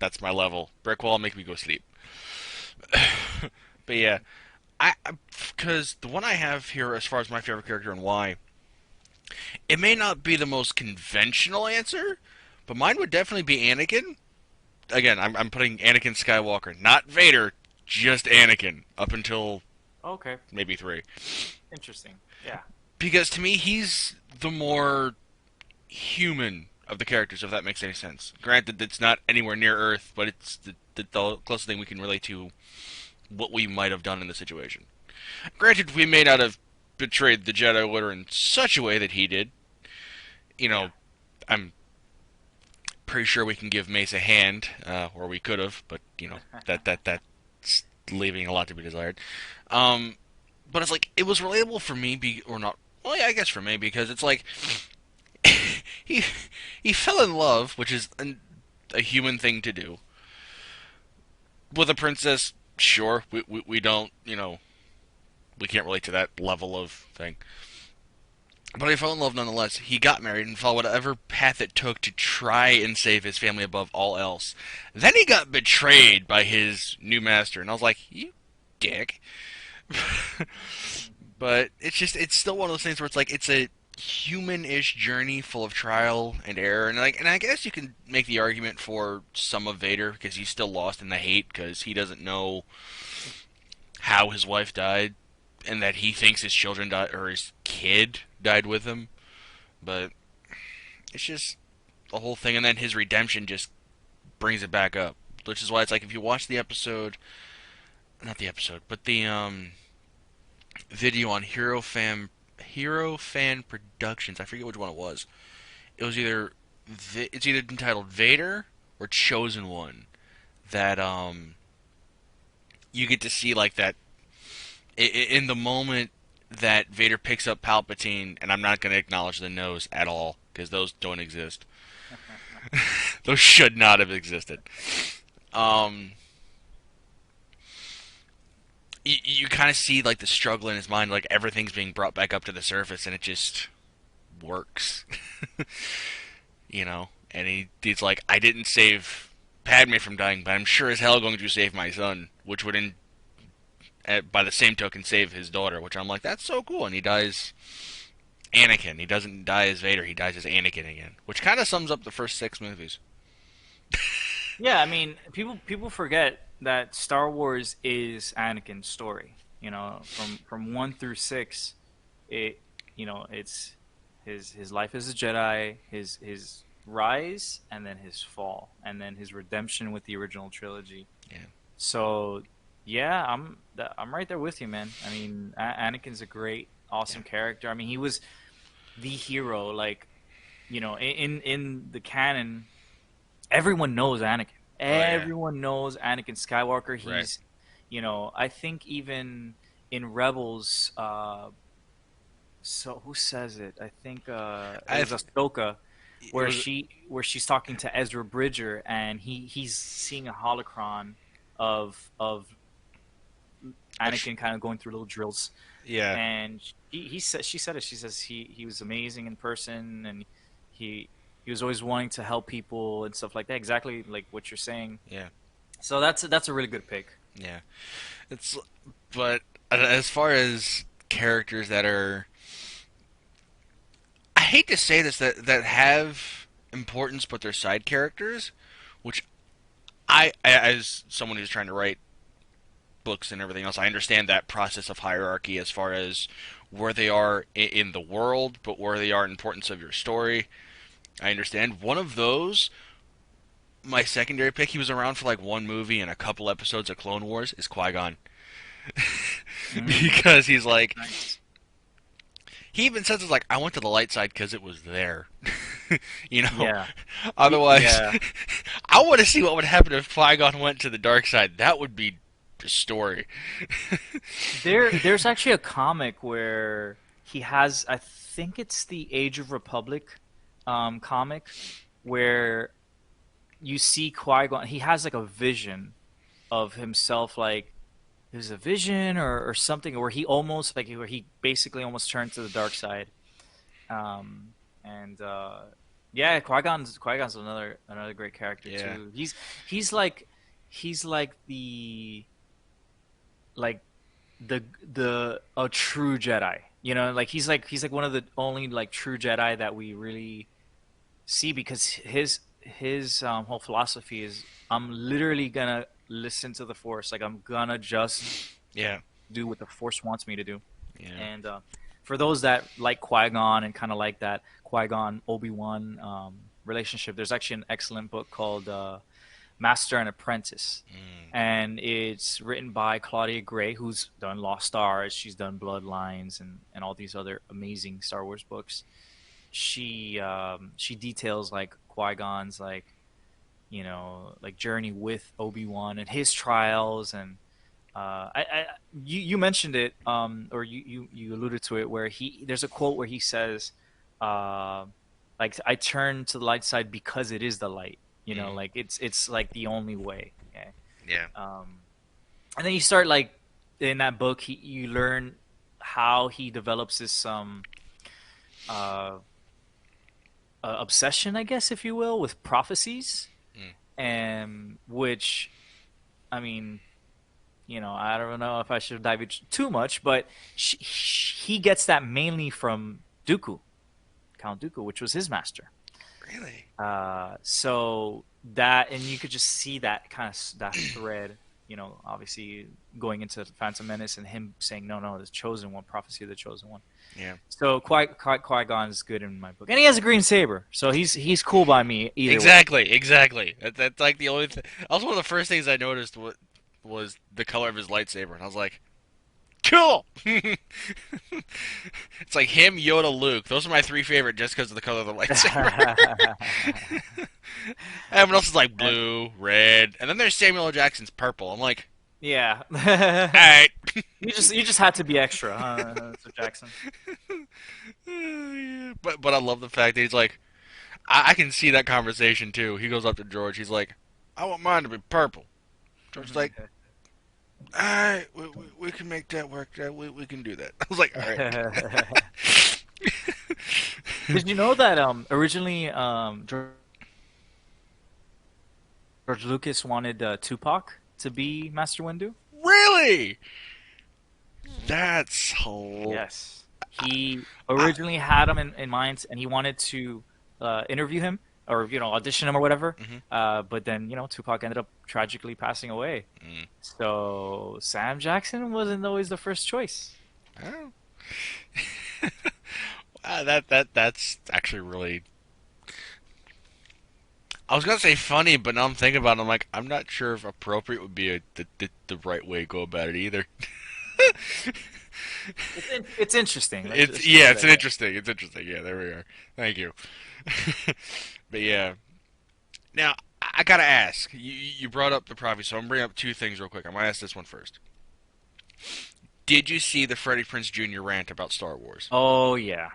that's my level. Brick wall make me go sleep. But yeah, because the one I have here as far as my favorite character and why, it may not be the most conventional answer, but mine would definitely be Anakin. Again, I'm putting Anakin Skywalker, not Vader, just Anakin, up until Okay, maybe three. interesting. Yeah. Because to me, he's the more human of the characters, if that makes any sense. Granted, it's not anywhere near Earth, but it's the closest thing we can relate to what we might have done in the situation. Granted, we may not have betrayed the Jedi Order in such a way that he did. You Yeah. know, I'm pretty sure we can give Mace a hand, or we could have, but that's leaving a lot to be desired. Um, but it's like it was relatable for me, or not? Well, yeah, I guess for me because it's like he he fell in love, which is a human thing to do, with a princess. Sure, we don't, we can't relate to that level of thing. But he fell in love nonetheless. He got married and followed whatever path it took to try and save his family above all else. Then he got betrayed by his new master, and I was like, "You dick." But it's still one of those things where it's like it's a human-ish journey full of trial and error, and I guess you can make the argument for some of Vader because he's still lost in the hate because he doesn't know how his wife died, and that he thinks his children died or his kid died with him. But it's just the whole thing, and then his redemption just brings it back up. Which is why it's like if you watch the episode, not the episode, but the video on Hero Fan Productions. I forget which one it was. It was it's either entitled Vader or Chosen One. That you get to see like that in the moment that Vader picks up Palpatine, and I'm not going to acknowledge the nose at all because those don't exist. Those should not have existed. Um, you kind of see like the struggle in his mind, like everything's being brought back up to the surface, and it just works, And he's like, I didn't save Padme from dying, but I'm sure as hell going to save my son, which would, by the same token, save his daughter. Which I'm like, that's so cool. And he dies Anakin. He doesn't die as Vader. He dies as Anakin again, which kind of sums up the first six movies. Yeah, I mean, people forget that Star Wars is Anakin's story. You know, from 1 through 6, it it's his life as a Jedi, his rise, and then his fall, and then his redemption with the original trilogy. Yeah, So, yeah, I'm right there with you, man. I mean, Anakin's a great, yeah, awesome character. I mean, he was the hero. Like, in the canon, everyone knows Anakin. oh yeah, Everyone knows Anakin Skywalker. right. He's, I think even in Rebels, so who says it? I think it I was Ahsoka, it where was she's talking to Ezra Bridger, and he's seeing a holocron of a tr- Anakin kind of going through little drills, yeah, and she said it. She says he was amazing in person, and he he was always wanting to help people and stuff like that. Exactly like what you're saying. yeah, So that's a really good pick. yeah. It's but as far as characters that are, I hate to say this, that have importance but they're side characters, which as someone who's trying to write books and everything else, I understand that process of hierarchy as far as where they are in the world, but where they are in importance of your story. I understand. One of those, my secondary pick, he was around for like one movie and a couple episodes of Clone Wars, is Qui Gon. Mm, Because he's like, nice. he even says it's like, I went to the light side because it was there. you know, Yeah. Otherwise, Yeah. I want to see what would happen if Qui Gon went to the dark side. That would be a story. There's actually a comic where he has, I think it's the Age of Republic comic, where you see Qui-Gon, he has like a vision of himself, like there's a vision or something where he almost like where he basically almost turned to the dark side. Um, and yeah, Qui-Gon's another great character Yeah. too. He's like he's like like the a true Jedi. You know, like he's like one of the only like true Jedi that we really see because his whole philosophy is I'm literally gonna listen to the Force. Like I'm gonna just Yeah. do what the Force wants me to do. Yeah. And for those that like Qui Gon and kind of like that Qui Gon Obi-Wan relationship, there's actually an excellent book called Master and Apprentice, Mm. and it's written by Claudia Gray, who's done Lost Stars, she's done Bloodlines, and all these other amazing Star Wars books. She details like Qui Gon's like like journey with Obi Wan and his trials and you mentioned it or you alluded to it where he there's a quote where he says uh like I turn to the light side because it is the light, Mm. like it's like the only way. Okay. Yeah. um and then you start like in that book you learn how he develops this uh obsession, I guess, if you will, with prophecies, Mm. and which I mean, I don't know if I should dive into too much, but he gets that mainly from Dooku, Count Dooku, which was his master. Really? So that, and you could just see that kind of that thread, obviously going into Phantom Menace and him saying, no, no, the chosen one, prophecy of the chosen one. Yeah. So Qui-Gon is good in my book, and he has a green saber, so he's cool by me either way. Exactly. Exactly. That's like the only thing. Also, one of the first things I noticed was the color of his lightsaber, and I was like, cool. It's like him, Yoda, Luke. Those are my three favorite just because of the color of the lightsaber. Everyone else is like blue, red, and then there's Samuel L. Jackson's purple. I'm like, Yeah. all right. You just had to be extra, huh, Mr. Jackson? Yeah. But I love the fact that he's like, I can see that conversation too. He goes up to George. He's like, I want mine to be purple. George's like, all right, we can make that work. We can do that. I was like, all right. Did you know that originally George Lucas wanted Tupac to be Master Windu? Really? That's whole. Yes. He I, originally had him in mind, and he wanted to interview him or audition him or whatever. mm-hmm. But then Tupac ended up tragically passing away. Mm. So Sam Jackson wasn't always the first choice. Oh. Wow, that's actually really. I was gonna say funny, but now I'm thinking about it. I'm like, I'm not sure if appropriate would be the right way to go about it either. It's interesting. It's Let's just yeah, say it's that. an Yeah. interesting. It's interesting. Yeah, there we are. Thank you. But yeah, now I gotta ask. You brought up the prophecy, so I'm bringing up two things real quick. I'm gonna ask this one first. Did you see the Freddie Prinze Jr. rant about Star Wars? Oh yeah,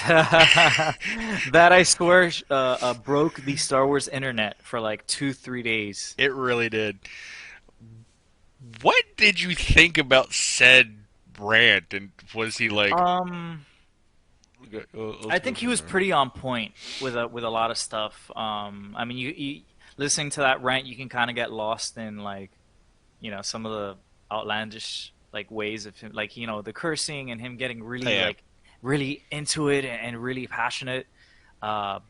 that I swear broke the Star Wars internet for like 2-3 days. It really did. What did you think about said rant? And was he like? Um, Let's I go think he from was there. pretty on point with a lot of stuff. I mean, you listening to that rant, you can kind of get lost in like some of the outlandish like ways of him, like the cursing and him getting Oh, really yeah. like really into it and really passionate. But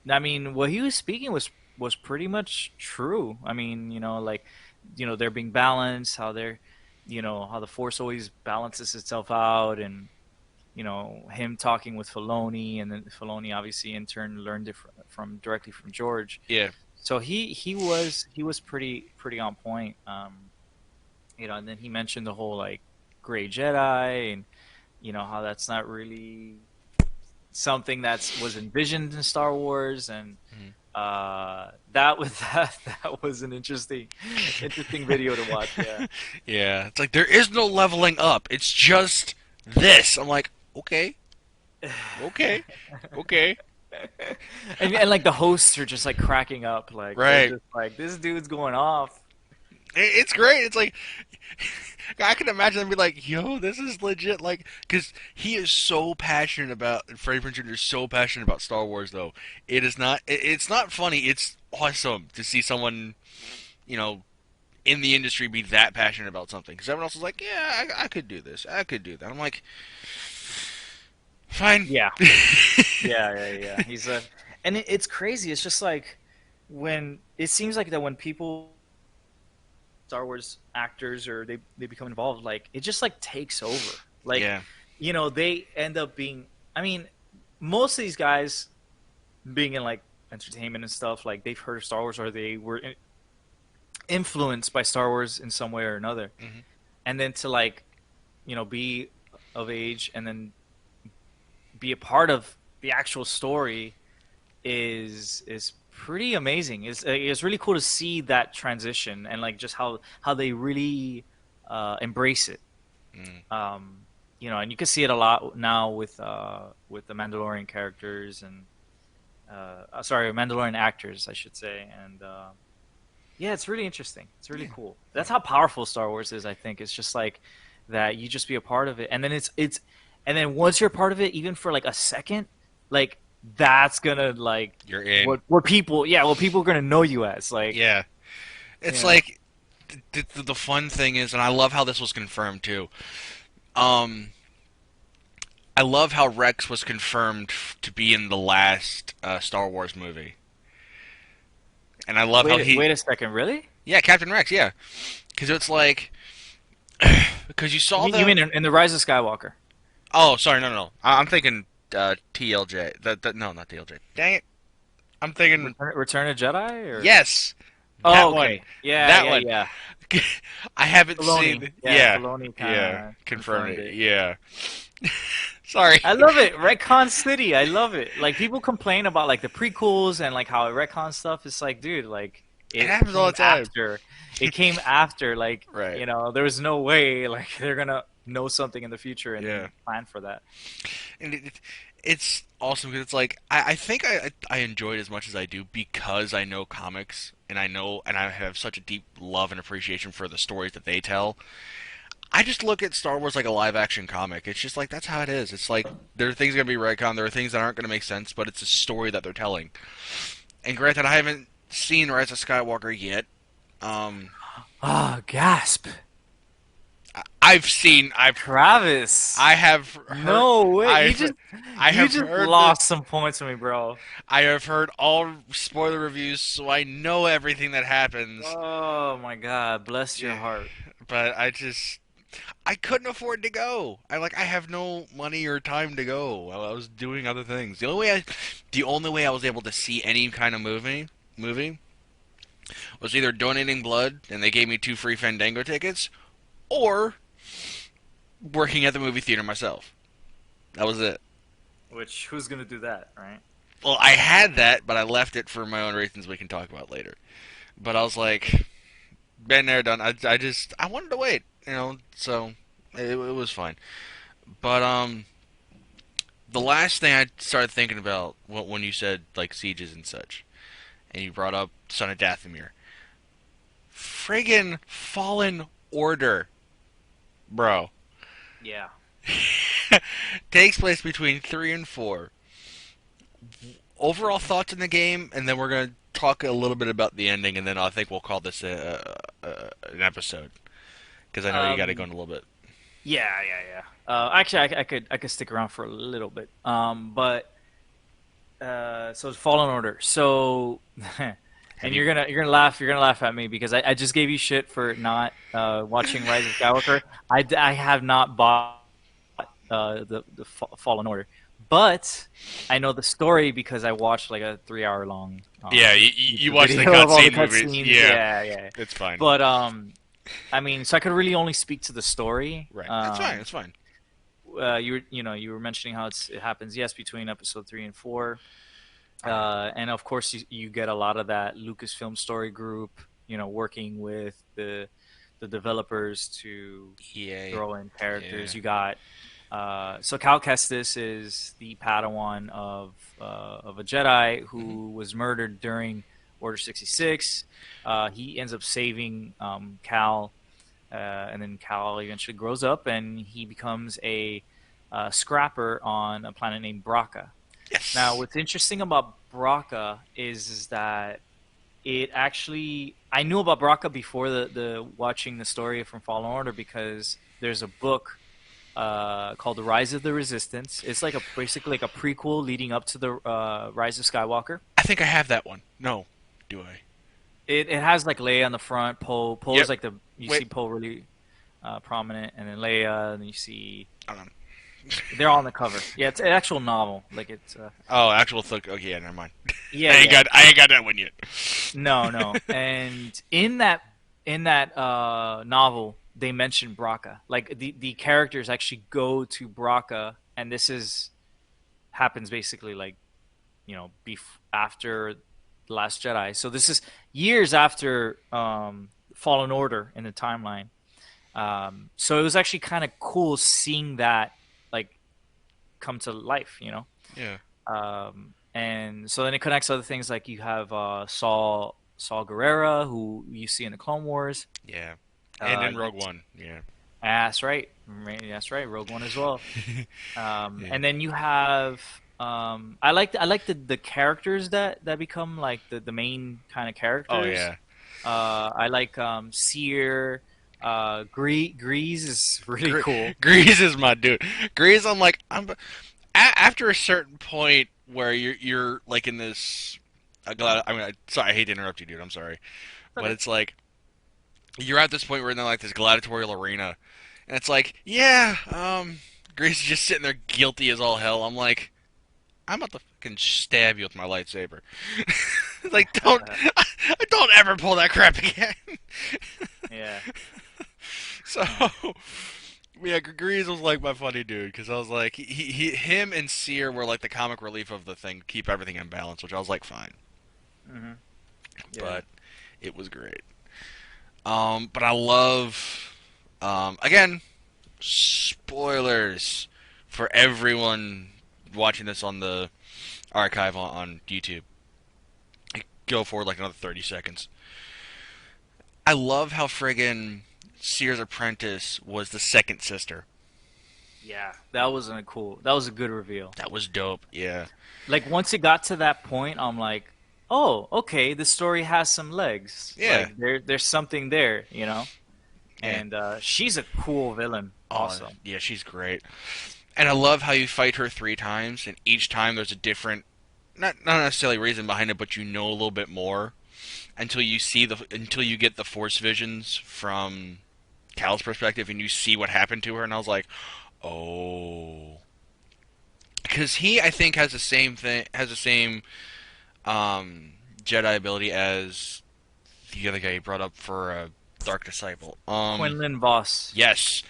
I mean, what he was speaking was pretty much true. I mean, like they're being balanced, how they're how the force always balances itself out, and him talking with Filoni, and then Filoni obviously in turn learned it from directly from George. Yeah. So he was pretty on point. And then he mentioned the whole like gray Jedi, and how that's not really something that was envisioned in Star Wars, and Mhm. that was that was an interesting video to watch. Yeah. Yeah. It's like there is no leveling up. It's just this. I'm like, okay, okay, okay. And like the hosts are just like cracking up, like they're Right. just like this dude's going off. It's great. It's like I can imagine them be like, "Yo, this is legit." Like, because he is so passionate about Freddie Prinze Jr. is so passionate about Star Wars. Though it is not. It's not funny. It's awesome to see someone, you know, in the industry be that passionate about something. Because everyone else is like, "Yeah, I could do this. I could do that." I'm like, fine. Yeah, yeah. He's a, and it's crazy. It's just like when it seems like that when people Star Wars actors or they become involved, like it just like takes over. Like, Yeah. they end up being. I mean, most of these guys being in like entertainment and stuff, like they've heard of Star Wars or they were influenced by Star Wars in some way or another, Hmm. and then to like be of age and then be a part of the actual story is pretty amazing. It's really cool to see that transition and like just how they really embrace it. Mm. And you can see it a lot now with the Mandalorian characters and sorry, Mandalorian actors, I should say. And yeah, it's really interesting. It's really Yeah. cool. That's how powerful Star Wars is. I think it's just like that. You just be a part of it, and then and then once you're a part of it, even for like a second, like that's gonna like You're in. what people are gonna know you as. Like, Yeah. you It's know, like the fun thing is, and I love how this was confirmed too. Um, I love how Rex was confirmed to be in the last Star Wars movie, and I love how wait a second, really? yeah, Captain Rex, yeah, because it's like, because you saw You the, mean in the Rise of Skywalker? oh, sorry, no, no, no, I'm thinking TLJ, no, not TLJ, dang it, I'm thinking, Return of Jedi or? yes, Oh, that one, okay. Yeah, that yeah, one, yeah. I haven't Filoni. seen, Yeah, yeah, Filoni kind yeah, of confirmed confirmed it, it. yeah, sorry, I love it. Retcon City. I love it. Like people complain about like the prequels and like how it retcon stuff. It's like, dude, like it it happens all the came time, after. It came after. Like, right, there was no way like they're gonna know something in the future and yeah. then plan for that. And it's awesome because it's like I think I enjoy it as much as I do because I know comics and I know and I have such a deep love and appreciation for the stories that they tell. I just look at Star Wars like a live action comic. It's just like that's how it is. It's like there are things gonna be retcon, there are things that aren't gonna make sense, but it's a story that they're telling. And granted, I haven't seen Rise of Skywalker yet. Um, Ah, gasp. Travis. I have heard, No way. I You have just heard the lost some points for me, bro. I have heard all spoiler reviews, so I know everything that happens. Oh my God. Bless your Yeah, heart. but I couldn't afford to go. I have no money or time to go. While I was doing other things. The only way I was able to see any kind of movie was either donating blood and they gave me 2 free Fandango tickets, or working at the movie theater myself. That was it. Which who's gonna do that, right? Well, I had that, but I left it for my own reasons we can talk about later. But I was like, been there, done. I wanted to wait, so it was fine. But the last thing I started thinking about when you said like sieges and such, and you brought up Son of Dathomir, friggin' Fallen Order, bro, Yeah. takes place between 3 and 4. Overall thoughts in the game, and then we're gonna talk a little bit about the ending, and then I think we'll call this an episode because I know you got to go Um, in a little bit. yeah. Actually, I could stick around for a little bit. But so it's Fallen Order. So, Have and you? you're gonna laugh at me because I just gave you shit for not watching Rise of Skywalker. I have not bought Fallen Order, but I know the story because I watched like a 3 hour long Yeah, you YouTube watch the video of all the cutscene movies. cutscenes. Yeah, Yeah. it's fine. But I mean, so I could really only speak to the story. Right, it's fine. It's fine. You were mentioning how it happens, yes, between episode 3 and 4, and of course you get a lot of that Lucasfilm story group, working with the developers to EA. throw in characters. Yeah. You got So Cal Kestis is the Padawan of a Jedi Hmm. who was murdered during Order 66. He ends up saving Cal, and then Cal eventually grows up and he becomes a scrapper on a planet named Bracca. Now, Yes. what's interesting about Bracca is that it actually I knew about Bracca before the watching the story from Fallen Order because there's a book called The Rise of the Resistance. It's like a basically like a prequel leading up to the Rise of Skywalker. I think I have that one. No, do I? It has like Leia on the front. Poe is Yep. like the you Wait. see Poe really prominent, and then Leia, and you see I don't know. they're all on the cover. Yeah, it's an actual novel. Like it's Oh, actual thug. Okay, yeah, never mind. yeah, yeah. I ain't got that one yet. No, no. And in that novel, they mention Braca. Like the characters actually go to Braca, and this is happens basically like after the Last Jedi. So this is years after Fallen Order in the timeline. So it was actually kind of cool seeing that like come to life. Yeah. And so then it connects other things like you have Saul Guerrera, who you see in the Clone Wars. Yeah. And in You, Rogue One. Yeah. that's right, that's right, Rogue One as well. Yeah. And then you have I like the characters that become like the main kind of Oh characters. yeah. I like Seer. Grease is really cool. Grease is my dude. Grease, I'm like, after a certain point where you're like in this. I mean, sorry, I hate to interrupt you, dude. I'm sorry, but Okay. it's like you're at this point where they're like this gladiatorial arena, and it's like, yeah, Grease is just sitting there guilty as all hell. I'm like, I'm about to fucking stab you with my lightsaber. Like, don't ever pull that crap again. Yeah. So, yeah, Grease was like my funny dude because I was like, him and Seer were like the comic relief of the thing, keep everything in balance, which I was like, fine, Hmm. Yeah. but it was great. But I love, again, spoilers for everyone watching this on the archive on YouTube. Go forward like another 30 seconds. I love how friggin' Seer's apprentice was the second sister. Yeah. That was a good reveal. That was dope. Yeah. Like once it got to that point, I'm like, oh, okay, the story has some legs. Yeah. Like there's something there. Yeah. And she's a cool villain, Oh, also. yeah, she's great. And I love how you fight her 3 times, and each time there's a different, not necessarily reason behind it, but you know a little bit more until you get the Force visions from Cal's perspective, and you see what happened to her. And I was like, oh, because he I think has the same um, Jedi ability as the other guy he brought up for Dark Disciple. Quinlan Voss. Yes,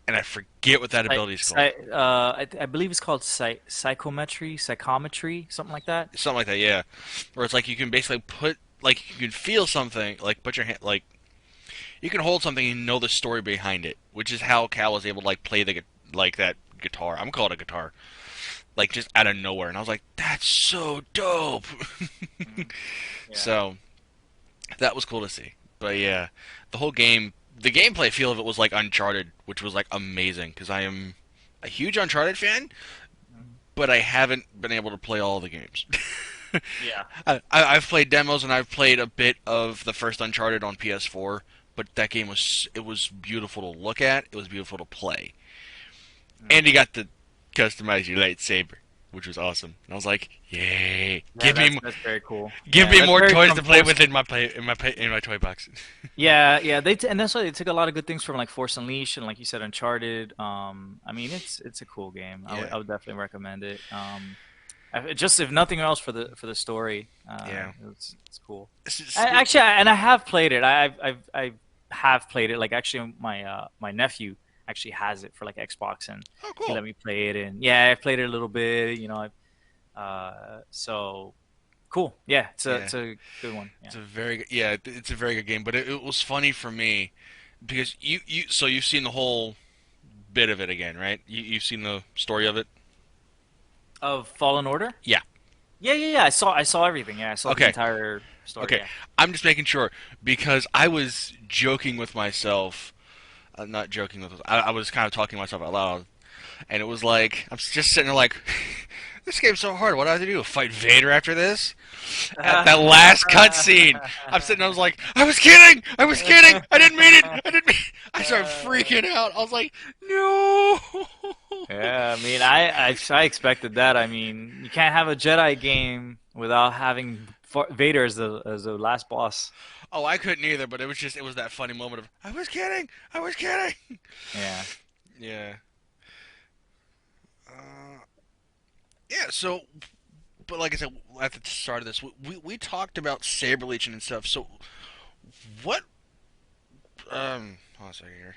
and I forget what that ability is called. I believe it's called psychometry, something like that. Something like that, yeah. Where it's like you can basically you can feel something, like put your hand, like you can hold something and know the story behind it, which is how Cal was able to like play like that guitar. I'm calling it a guitar, like just out of nowhere, and I was like, that's so dope. Mm, yeah. So that was cool to see. But yeah, the whole game, the gameplay feel of it was like Uncharted, which was like amazing because I am a huge Uncharted fan, Mhm. but I haven't been able to play all the games. Yeah. I've played demos and I've played a bit of the first Uncharted on PS4, but that game was beautiful to look at. It was beautiful to play, and Mm. you got to customize your lightsaber, which was awesome. And I was like, yay! Yeah, that's very cool. Give Yeah, me that's more very toys from to play Force. with in my toy box. Yeah, yeah, and that's why they took a lot of good things from like Force Unleashed and like you said, Uncharted. I mean, it's a cool game. I would Yeah, I would definitely recommend it. Just if nothing else for the story, yeah. it's cool. It's just, And I have played it. I have played it. Like actually, my nephew actually has it for like Xbox, and oh, he cool. let me play it. And yeah, I played it a little bit. So cool. Yeah, Yeah, it's a good one. Yeah. it's a very good, yeah, it's a very good game. But it was funny for me because you so you've seen the whole bit of it again, right? You've seen the story of it? Of Fallen Order? Yeah. Yeah, yeah, yeah. I saw everything. Yeah, I saw the Okay. entire story. Okay. Yeah. I'm just making sure because I was joking with myself. Not joking with. I was kind of talking to myself out loud, and it was like I'm just sitting there like, this game's so hard. What do I have to do? Fight Vader after this? At that last cutscene, I'm sitting. I was like, I was kidding. I was kidding. I didn't mean it. I didn't mean. I started freaking out. I was like, no. Yeah, I mean, I expected that. I mean, you can't have a Jedi game without having Vader as the last boss. Oh, I couldn't either. But it was that funny moment of I was kidding. I was kidding. Yeah. Yeah. Uh, yeah. So, but like I said at the start of this, we talked about saber leeching and stuff. So, what? Hold on a second here.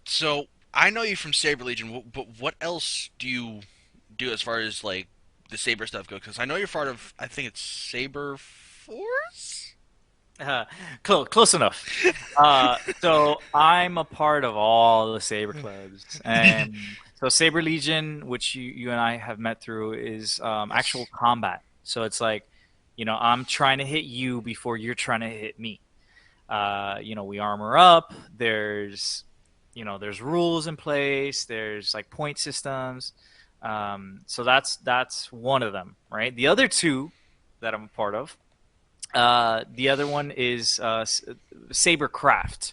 So I know you from Saber Legion, but what else do you do as far as like the Saber stuff goes? Because I know you're part of, I think it's Saber Force. Uh, close enough. So I'm a part of all the Saber clubs, and so Saber Legion, which you and I have met through, is actual Yes. combat. So it's like, I'm trying to hit you before you're trying to hit me. We armor up. There's rules in place. There's like point systems. So that's one of them, right? The other two that I'm a part of. The other one is Sabercraft,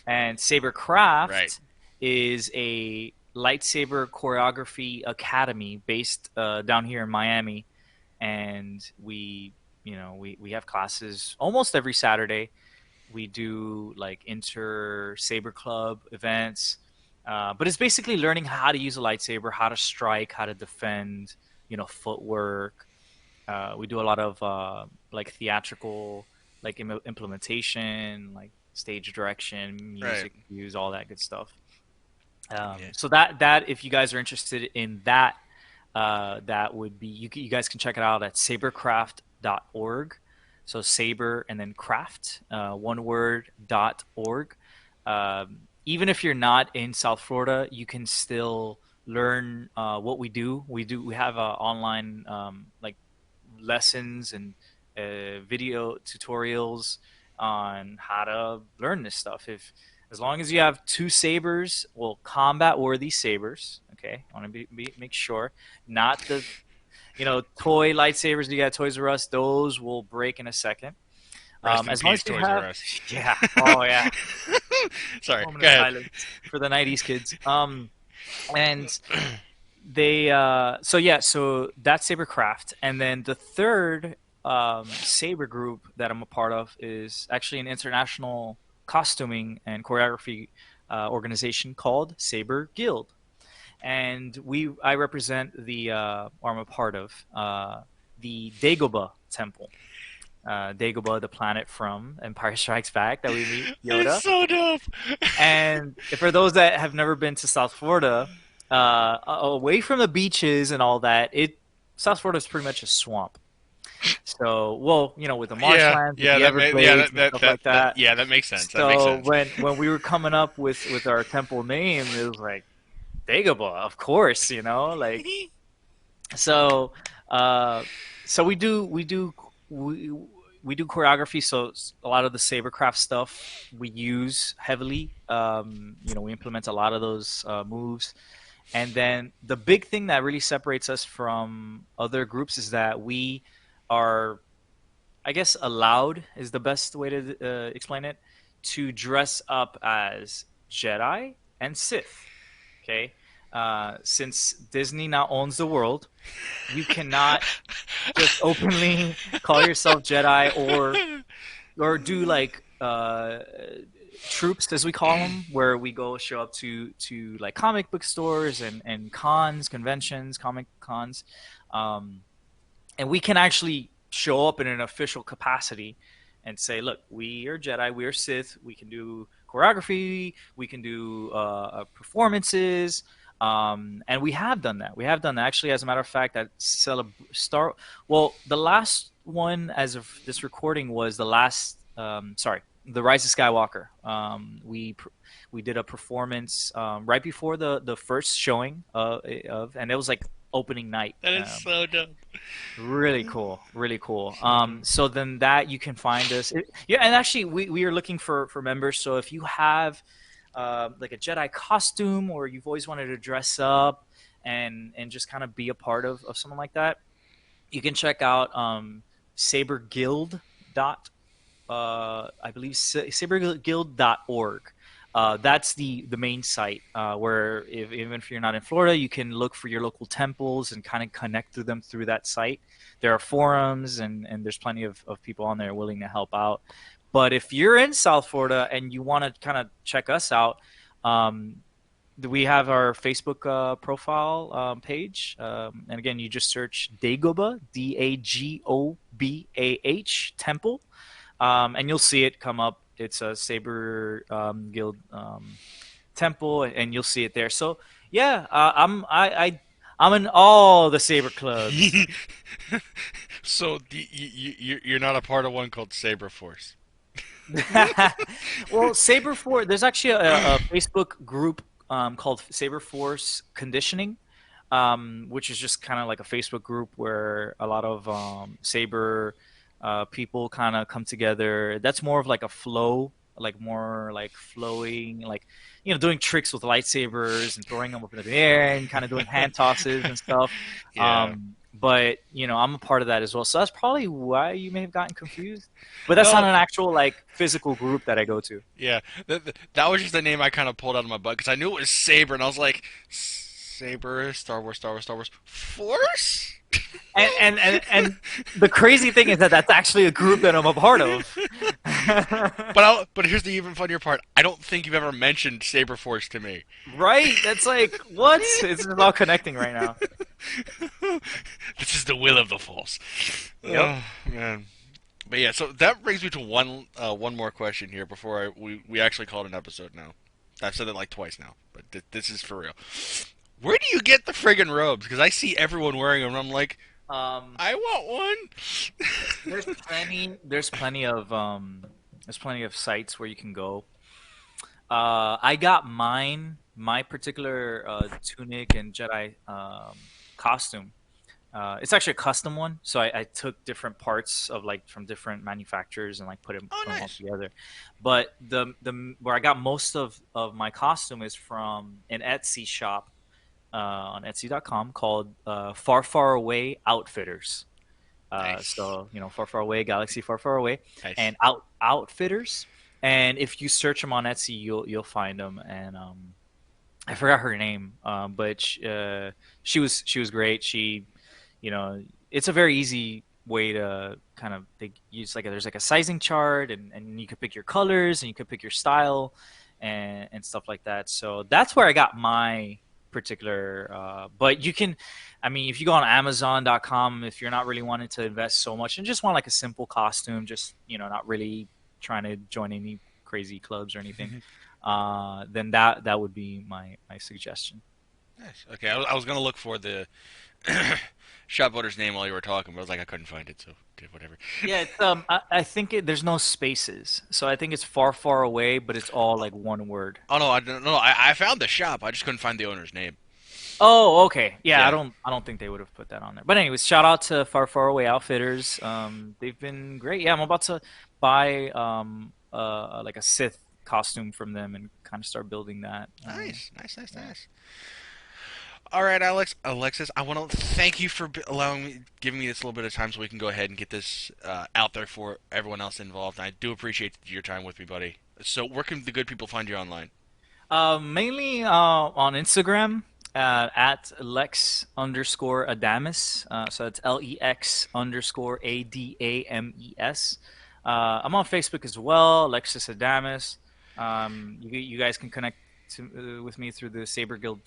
and Right. Sabercraft is a lightsaber choreography academy based down here in Miami, and we have classes almost every Saturday. We do like inter saber club events, but it's basically learning how to use a lightsaber, how to strike, how to defend, footwork. We do a lot of like theatrical, like implementation, like stage direction, Right. music use, all that good stuff. Yeah. So that if you guys are interested in that, that would be you guys can check it out at sabercraft.org. So saber and then craft, one word .org. Even if you're not in South Florida, you can still learn what we do. We have online like lessons and video tutorials on how to learn this stuff. If As long as you have two sabers, well, combat worthy sabers. Okay, I want to make sure, not the toy lightsabers you got at Toys R Us. Those will break in a second. Rest in As long as peace, you Toys R have, Us. yeah, oh yeah, Sorry. moment Go of ahead. silence for the '90s kids. And they so yeah, so that's Sabercraft, and then the third Saber group that I'm a part of is actually an international costuming and choreography organization called Saber Guild, and I represent or I'm a part of the Dagobah Temple. Dagobah, the planet from Empire Strikes Back that we meet It's Yoda. so dope. And for those that have never been to South Florida, away from the beaches and all that, South Florida is pretty much a swamp. So, well, with the Yeah. marshlands, with Yeah. the Yeah. Everglades and stuff like that. Yeah. That makes sense. That makes So sense. when we were coming up with our temple name, it was like Dagobah, of course, like so. Uh, so we do choreography. So a lot of the sabercraft stuff we use heavily. We implement a lot of those moves. And then the big thing that really separates us from other groups is that we are, I guess, allowed is the best way to explain it, to dress up as Jedi and Sith. Okay. Since Disney now owns the world, you cannot just openly call yourself Jedi or do like troops as we call them, where we go show up to like comic book stores and cons, conventions, comic cons, um, and we can actually show up in an official capacity and say, look, we are Jedi, we are Sith, we can do choreography, we can do performances. And we have done that. We have done that. Actually, as a matter of fact, that Star. Well, the last one as of this recording was the last. Sorry, the Rise of Skywalker. We did a performance right before the first showing of, and it was like opening night. That is so dope. Really cool, really cool. So then that you can find us. Yeah, and actually we are looking for members. So if you have like a Jedi costume, or you've always wanted to dress up and just kind of be a part of something like that, you can check out Saber Guild dot I believe saberguild.org. That's the main site where even if you're not in Florida, you can look for your local temples and kind of connect to them through that site. There are forums and there's plenty of people on there willing to help out. But if you're in South Florida and you want to kind of check us out, um, we have our Facebook profile page. And again, you just search Dagobah, Dagobah Temple, and you'll see it come up. It's a Saber Guild temple, and you'll see it there. So yeah, I'm in all the Saber clubs. So you're not a part of one called Saber Force. Well, Saber Force. There's actually a Facebook group called Saber Force Conditioning, which is just kind of like a Facebook group where a lot of Saber people kind of come together. That's more of like a flow, like more like flowing, like doing tricks with lightsabers and throwing them up in the air and kind of doing hand tosses and stuff. Yeah. But I'm a part of that as well. So that's probably why you may have gotten confused. But that's not No. an actual like physical group that I go to. Yeah. That was just the name I kind of pulled out of my butt because I knew it was Saber, and I was like, Saber, Star Wars, Star Wars, Star Wars, Force. And the crazy thing is that that's actually a group that I'm a part of. But here's the even funnier part. I don't think you've ever mentioned Saber Force to me. Right? That's like what? It's just all connecting right now. This is the will of the Force. Yep. Oh man. But yeah, so that brings me to one more question here before we actually call it an episode now. I've said it like twice now, but this is for real. Where do you get the friggin' robes? Because I see everyone wearing them, and I'm like, Um, I want one. there's plenty of sites where you can go. I got my particular tunic and Jedi costume. It's actually a custom one, so I took different parts of like from different manufacturers and like Oh, put them all nice. together. But the where I got most of my costume is from an Etsy shop on Etsy.com called Far Far Away Outfitters. Nice. So Far Far Away, Galaxy Far Far Away, Nice. and Outfitters. And if you search them on Etsy, you'll find them. And I forgot her name, but she was great. You know, it's a very easy way to kind of they use like there's like a sizing chart, and you could pick your colors and you could pick your style and stuff like that. So that's where I got my particular. But you can, I mean, if you go on Amazon.com, if you're not really wanting to invest so much and just want like a simple costume, just not really trying to join any crazy clubs or anything, then that would be my suggestion. Nice. Okay, I was gonna look for the shop owner's name while you were talking, but I was like, I couldn't find it, so whatever. Yeah, I think there's no spaces, so I think it's far, far away, but it's all like one word. Oh no, I don't no, I found the shop. I just couldn't find the owner's name. Oh, okay. Yeah, I Yeah. don't, I don't think they would have put that on there. But anyways, shout out to Far, Far Away Outfitters. They've been great. Yeah, I'm about to buy like a Sith costume from them and kind of start building that. Nice, nice, nice, Yeah. nice. All right, Alexis, I want to thank you for allowing me, giving me this little bit of time so we can go ahead and get this out there for everyone else involved. I do appreciate your time with me, buddy. So, where can the good people find you online? Mainly on Instagram at Lex_Adamus. So it's Lex_Adames. I'm on Facebook as well, Alexis Adamus. You guys can connect with me through the Saber Guild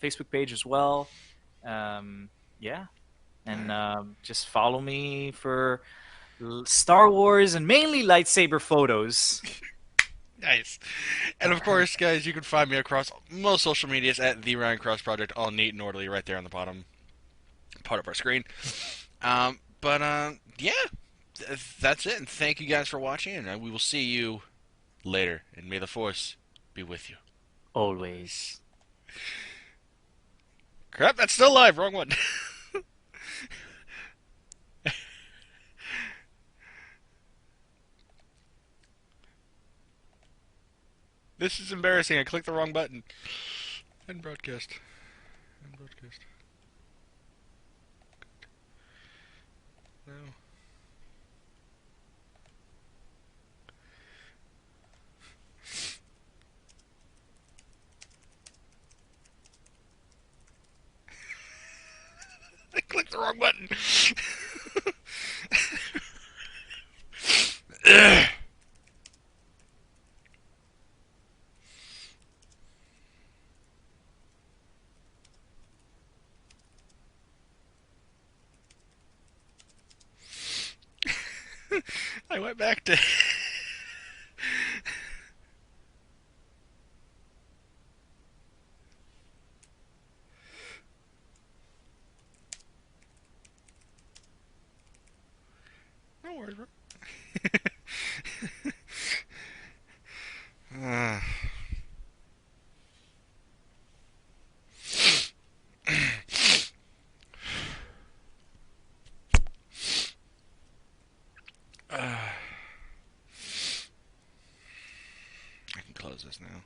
Facebook page as well. Yeah, All and right. just follow me for Star Wars and mainly lightsaber photos. Nice. And of course, guys, you can find me across most social medias at the Ryan Cross Project, all neat and orderly, right there on the bottom part of our screen. Yeah, that's it. And thank you guys for watching, and we will see you later. And may the Force be with you. Always. Crap, that's still live. Wrong one. This is embarrassing. I clicked the wrong button. End broadcast. End broadcast. No. I clicked the wrong button. I went back to. No worries, bro. uh, I can close this now.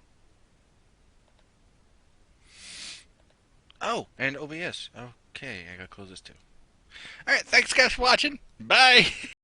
Oh, and OBS. Okay, I gotta close this too. Alright, thanks guys for watching. Bye!